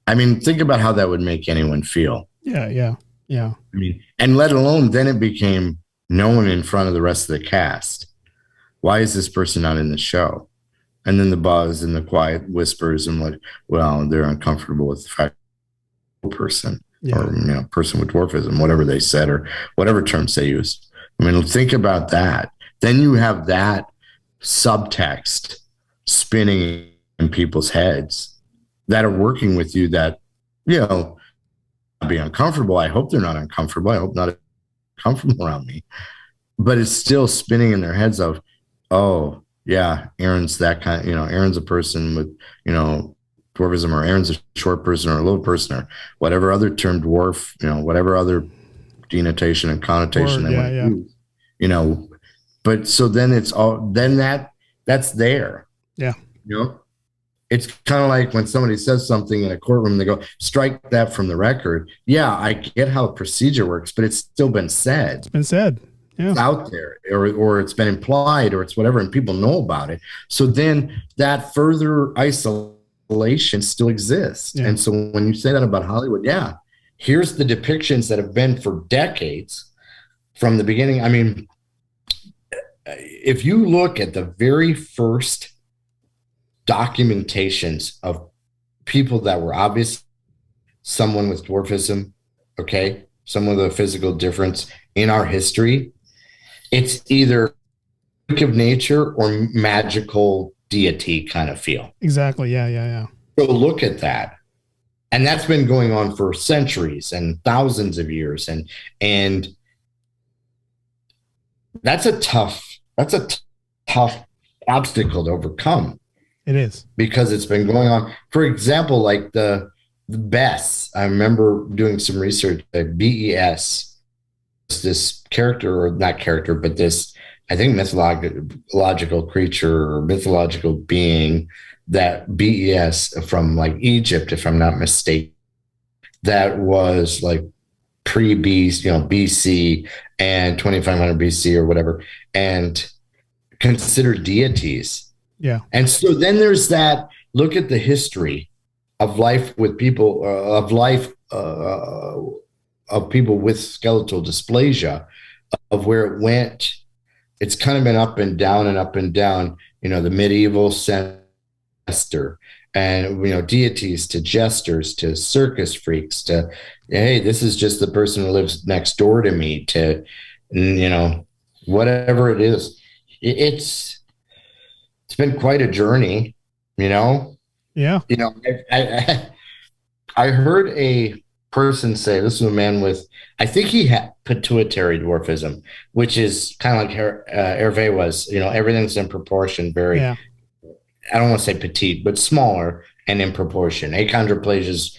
I mean, think about how that would make anyone feel. Yeah. I mean, and let alone then it became known in front of the rest of the cast. Why is this person not in the show? And then the buzz and the quiet whispers and they're uncomfortable with the fact person or person with dwarfism, whatever they said or whatever terms they used. I mean, think about that. Then you have that subtext spinning in people's heads that are working with you that, be uncomfortable. I hope they're not uncomfortable. I hope not comfortable around me, but it's still spinning in their heads of, oh yeah, Aaron's that kind of, Aaron's a person with, dwarfism, or Aaron's a short person or a little person or whatever other term dwarf, whatever other denotation and connotation they want to use, but so then that's there. Yeah. It's kind of like when somebody says something in a courtroom, they go, strike that from the record. Yeah, I get how procedure works, but it's still been said. It's been said. Yeah. It's out there, or it's been implied, or it's whatever, and people know about it. So then that further isolation still exists. Yeah. And so when you say that about Hollywood, here's the depictions that have been for decades from the beginning. I mean, if you look at the very first documentations of people that were obvious, someone with dwarfism, someone with a physical difference in our history, it's either freak of nature or magical deity kind of feel. Exactly. Yeah. So look at that. And that's been going on for centuries and thousands of years. And that's a tough obstacle to overcome. It is. Because it's been going on. For example, like the Bess, I remember doing some research at BES, this character, or not character, but this, I think, mythological creature or mythological being that BES from like Egypt, if I'm not mistaken, that was like BC and 2500 BC or whatever, and considered deities. Yeah. And so then there's that, look at the history of life with people, of people with skeletal dysplasia, of where it went. It's kind of been up and down and up and down, the medieval jester and, deities to jesters, to circus freaks, to, hey, this is just the person who lives next door to me, to, whatever it is. It's been quite a journey, Yeah. I heard a person say, this is a man with, I think he had pituitary dwarfism, which is kind of like Hervé was, everything's in proportion, very, I don't want to say petite, but smaller and in proportion. Achondroplasia is,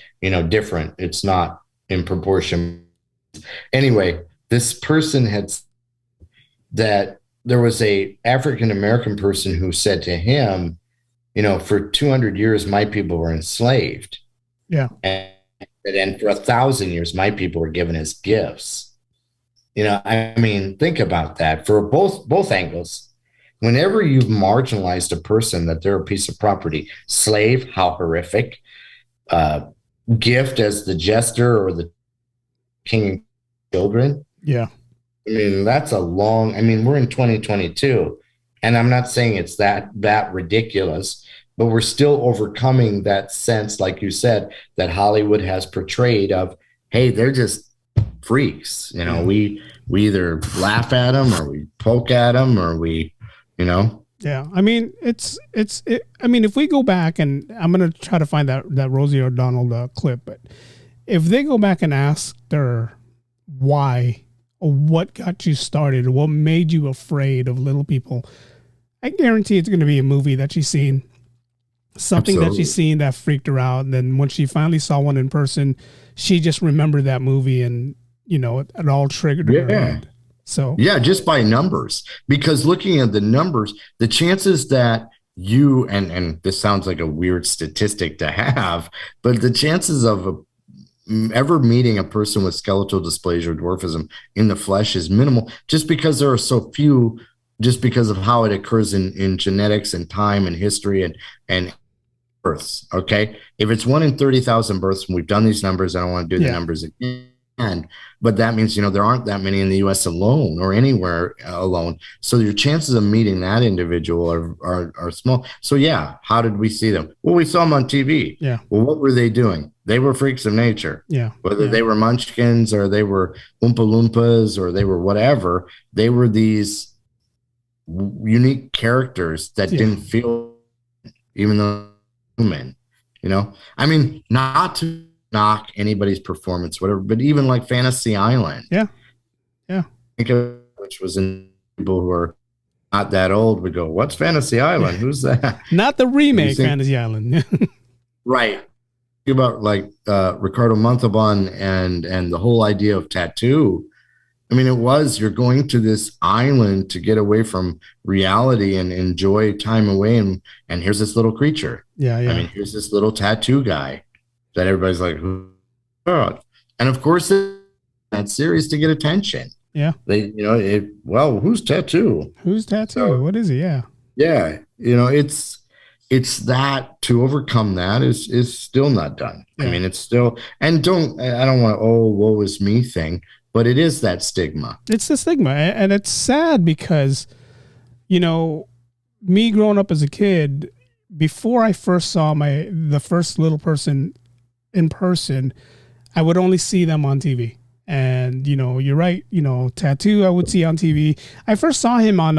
different. It's not in proportion. Anyway, this person had that there was a African-American person who said to him, for 200 years, my people were enslaved. Yeah. And for 1,000 years, my people were given as gifts. I mean, think about that for both angles. Whenever you've marginalized a person that they're a piece of property, slave, how horrific, gift as the jester or the king and children. Yeah. I mean, that's we're in 2022, and I'm not saying it's that ridiculous, but we're still overcoming that sense, like you said, that Hollywood has portrayed of, hey, they're just freaks. We either laugh at them or we poke at them or we, Yeah, I mean, I mean, if we go back, and I'm gonna try to find that Rosie O'Donnell clip, but if they go back and ask her why or what got you started, or what made you afraid of little people, I guarantee it's going to be a movie that she's seen, something Absolutely. that she's seen that freaked her out. And then when she finally saw one in person, she just remembered that movie, and it all triggered her. Yeah. So yeah, just by numbers, because looking at the numbers, the chances that you, and this sounds like a weird statistic to have, but the chances of ever meeting a person with skeletal dysplasia or dwarfism in the flesh is minimal, just because there are so few, just because of how it occurs in genetics and time and history and births. Okay. If it's 1 in 30,000 births, and we've done these numbers, I don't want to do the numbers again, but that means, there aren't that many in the US alone or anywhere alone. So your chances of meeting that individual are small. So yeah, how did we see them? Well, we saw them on TV. Yeah. Well, what were they doing? They were freaks of nature. Yeah. Whether they were munchkins or they were Oompa Loompas or they were whatever, they were these unique characters that didn't feel, even though human, I mean, not to knock anybody's performance, whatever, but even like Fantasy Island. Yeah. Think of, which was in people who are not that old would go, what's Fantasy Island? Who's that? Not the remake Fantasy Island. Right. Think about like Ricardo Montalban and the whole idea of tattoo. I mean, you're going to this island to get away from reality and enjoy time away. And here's this little creature. Yeah. I mean, here's this little tattoo guy that everybody's like, oh. And of course, that series to get attention. Yeah. They, who's Tattoo? Who's Tattoo? So, what is he? Yeah. Yeah. It's that, to overcome that is still not done. Yeah. I mean, it's still, and I don't want to, woe is me thing, but it is that stigma. It's the stigma. And it's sad because, me growing up as a kid, before I first saw the first little person in person, I would only see them on TV. And, you're right, Tattoo I would see on TV. I first saw him on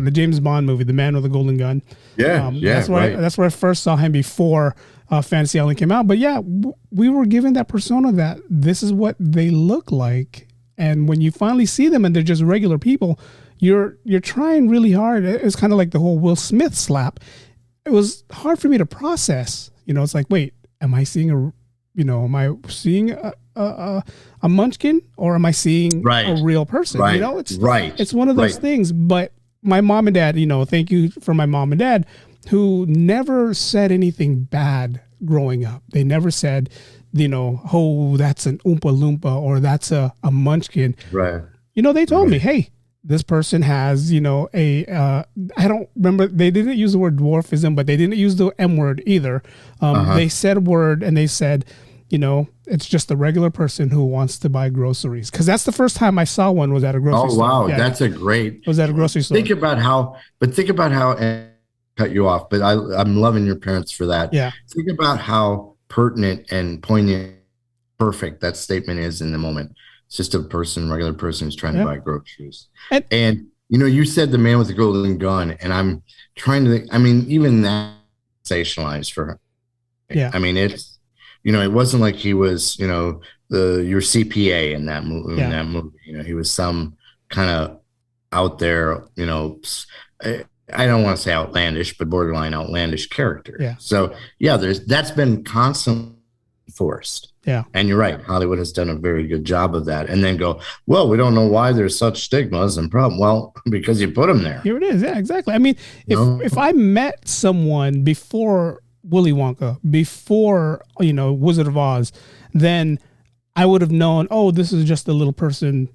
the James Bond movie, The Man with the Golden Gun. Yeah, that's where I first saw him before Fantasy Island came out. But yeah, we were given that persona that this is what they look like. And when you finally see them and they're just regular people, you're trying really hard. It's kind of like the whole Will Smith slap. It was hard for me to process. It's like, wait, am I seeing a munchkin, or am I seeing a real person? Right. It's one of those things. But my mom and dad, thank you for my mom and dad, who never said anything bad growing up. They never said, oh, that's an Oompa Loompa or that's a munchkin. Right. They told me, hey, this person has, I don't remember, they didn't use the word dwarfism, but they didn't use the M word either. They said a word and they said, it's just a regular person who wants to buy groceries. Because that's the first time I saw one was at a grocery store. Oh, wow. Yeah, that's a great. It was at a grocery store. Think about how, and cut you off, but I'm loving your parents for that. Yeah. Think about how pertinent and poignant, perfect that statement is in the moment. It's just a regular person who's trying to buy groceries. And you said the man with the golden gun, and I'm trying to think, I mean, even that sensationalized for her. Yeah. I mean, it's, it wasn't like he was, your CPA in that movie. In that movie, he was some kind of out there, I don't want to say outlandish, but borderline outlandish character. Yeah. So yeah, that's been constantly forced. Yeah. And you're right. Hollywood has done a very good job of that. And then go, well, we don't know why there's such stigmas and problem. Well, because you put them there. Here it is. Yeah, exactly. I mean, if I met someone before Willy Wonka, before, Wizard of Oz, then I would have known, oh, this is just a little person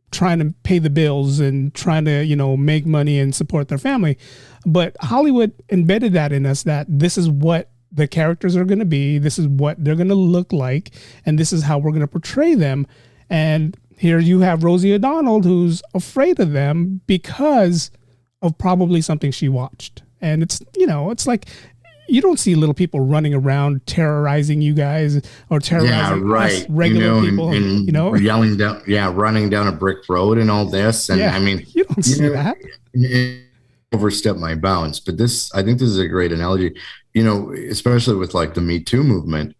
trying to pay the bills and trying to, make money and support their family. But Hollywood embedded that in us, that this is what the characters are going to be. This is what they're going to look like. And this is how we're going to portray them. And here you have Rosie O'Donnell, who's afraid of them because of probably something she watched. And it's, it's like, you don't see little people running around terrorizing you guys or terrorizing us regular people, and yelling down, running down a brick road and all this. And I mean, you don't see that. Overstep my bounds, but I think this is a great analogy, especially with like the Me Too movement.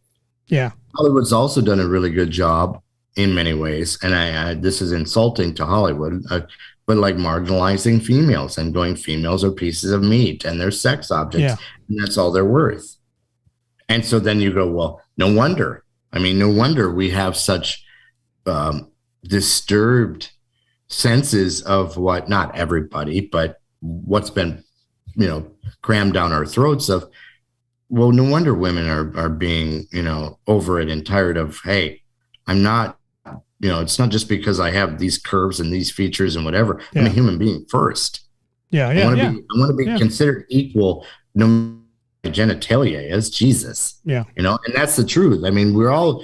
Yeah. Hollywood's also done a really good job in many ways. And this is insulting to Hollywood, but like marginalizing females and going, females are pieces of meat and they're sex objects, and that's all they're worth. And so then you go, well, no wonder we have such disturbed senses of what, not everybody, but what's been, crammed down our throats of, well, no wonder women are being, over it and tired of, hey, I'm not, it's not just because I have these curves and these features and whatever. Yeah. I'm a human being first. I want to be considered equal, no matter what genitalia is. Jesus. Yeah. And that's the truth. I mean, we're all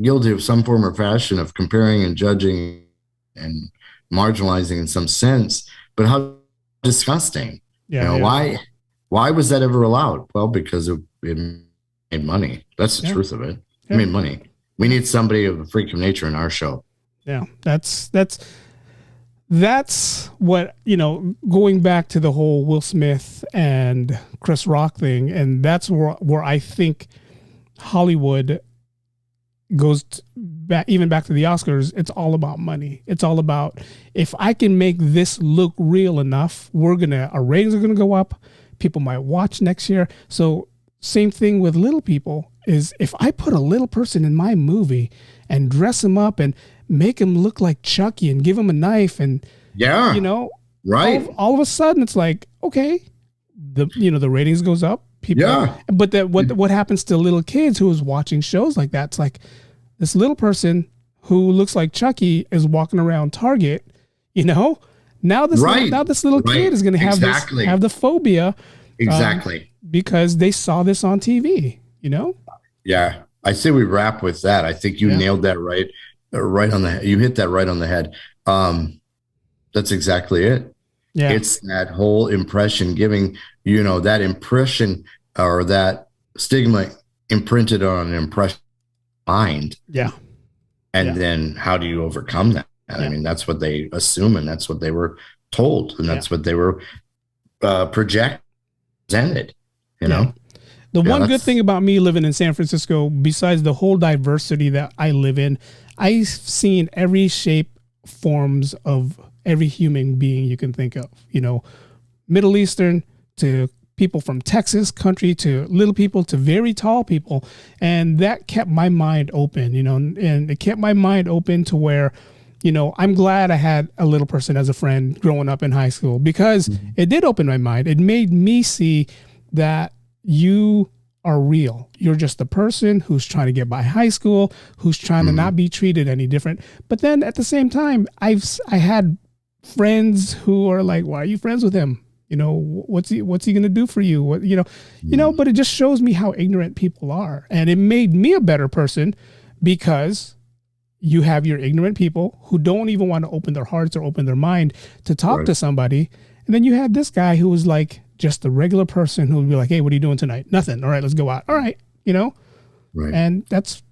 guilty of some form or fashion of comparing and judging and marginalizing in some sense. But how disgusting. Why was that ever allowed? Well, because it made money. That's the truth of it. It made money. We need somebody of a freak of nature in our show. Yeah, that's what, going back to the whole Will Smith and Chris Rock thing. And that's where I think Hollywood goes back, even back to the Oscars. It's all about money. It's all about, if I can make this look real enough, our ratings are going to go up. People might watch next year. So same thing with little people is, if I put a little person in my movie and dress him up and make him look like Chucky and give him a knife and, right. All of a sudden it's like, okay, the ratings goes up. People, but what happens to little kids who is watching shows like that? It's like this little person who looks like Chucky is walking around Target, now this little kid is going to have have the phobia. Exactly. Because they saw this on TV, Yeah. I say we wrap with that. I think you nailed that right on the head. You hit that right on the head. That's exactly it. Yeah. It's that whole impression, giving, that impression or that stigma imprinted on an impression mind. Yeah. And then how do you overcome that? And I mean, that's what they assume, and that's what they were told, and that's what they were presented, The one good thing about me living in San Francisco, besides the whole diversity that I live in, I've seen every shape, forms of every human being you can think of, Middle Eastern to people from Texas country to little people to very tall people. And that kept my mind open, and it kept my mind open to where, I'm glad I had a little person as a friend growing up in high school, because it did open my mind. It made me see that you are real. You're just a person who's trying to get by high school, who's trying to not be treated any different. But then at the same time, I had friends who are like, why are you friends with him? What's he going to do for you? But it just shows me how ignorant people are. And it made me a better person, because you have your ignorant people who don't even want to open their hearts or open their mind to talk to somebody. And then you had this guy who was like just a regular person who would be like, hey, what are you doing tonight? Nothing. All right, let's go out. All right. Right. And that's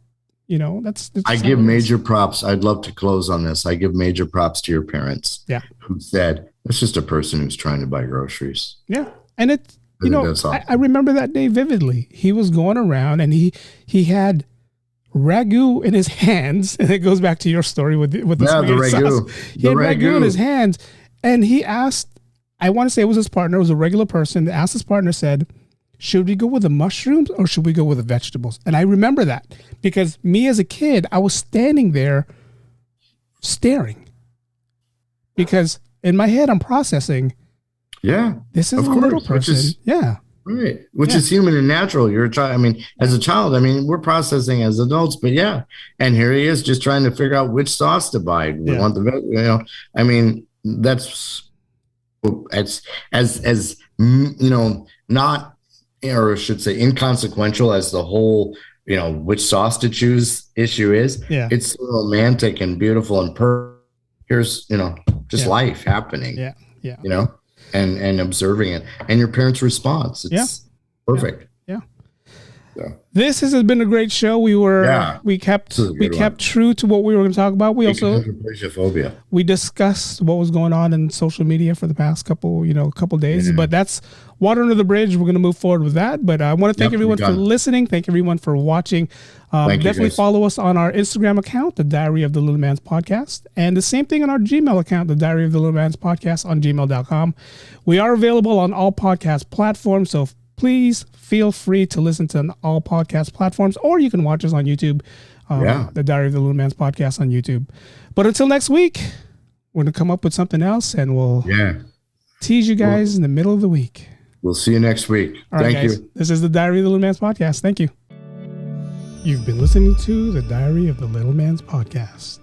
I give major props. I'd love to close on this. I give major props to your parents. Yeah. Who said, it's just a person who's trying to buy groceries. Yeah. And it, awesome. I remember that day vividly. He was going around and he had ragu in his hands, and it goes back to your story with the ragu. He had ragu in his hands, and he asked, I want to say it was his partner, it was a regular person, asked his partner, said, should we go with the mushrooms or should we go with the vegetables? And I remember that because me as a kid, I was standing there staring, because in my head I'm processing, this is a little person. Right. Which is human and natural. You're a child. I mean, as a child, we're processing as adults, but and here he is just trying to figure out which sauce to buy. We want the, that's as not, or I should say inconsequential as the whole, which sauce to choose issue is. Yeah. It's so romantic and beautiful and here's, just life happening. Yeah. Yeah. and observing it, and your parents' response. It's perfect. Yeah. So. This has been a great show. We kept true to what we were going to talk about. We also Achondroplasiaphobia. We discussed what was going on in social media for the past couple days, but that's water under the bridge. We're going to move forward with that. But I want to thank everyone for listening. Thank everyone for watching. Definitely follow us on our Instagram account, The Diary of the Little Man's Podcast, and the same thing on our Gmail account, The Diary of the Little Man's Podcast on gmail.com. We are available on all podcast platforms, so please feel free to listen to all podcast platforms, or you can watch us on YouTube, The Diary of the Little Man's Podcast on YouTube. But until next week, we're going to come up with something else, and we'll tease you guys in the middle of the week. We'll see you next week. Thank you. This is The Diary of the Little Man's Podcast. Thank you. You've been listening to The Diary of the Little Man's Podcast.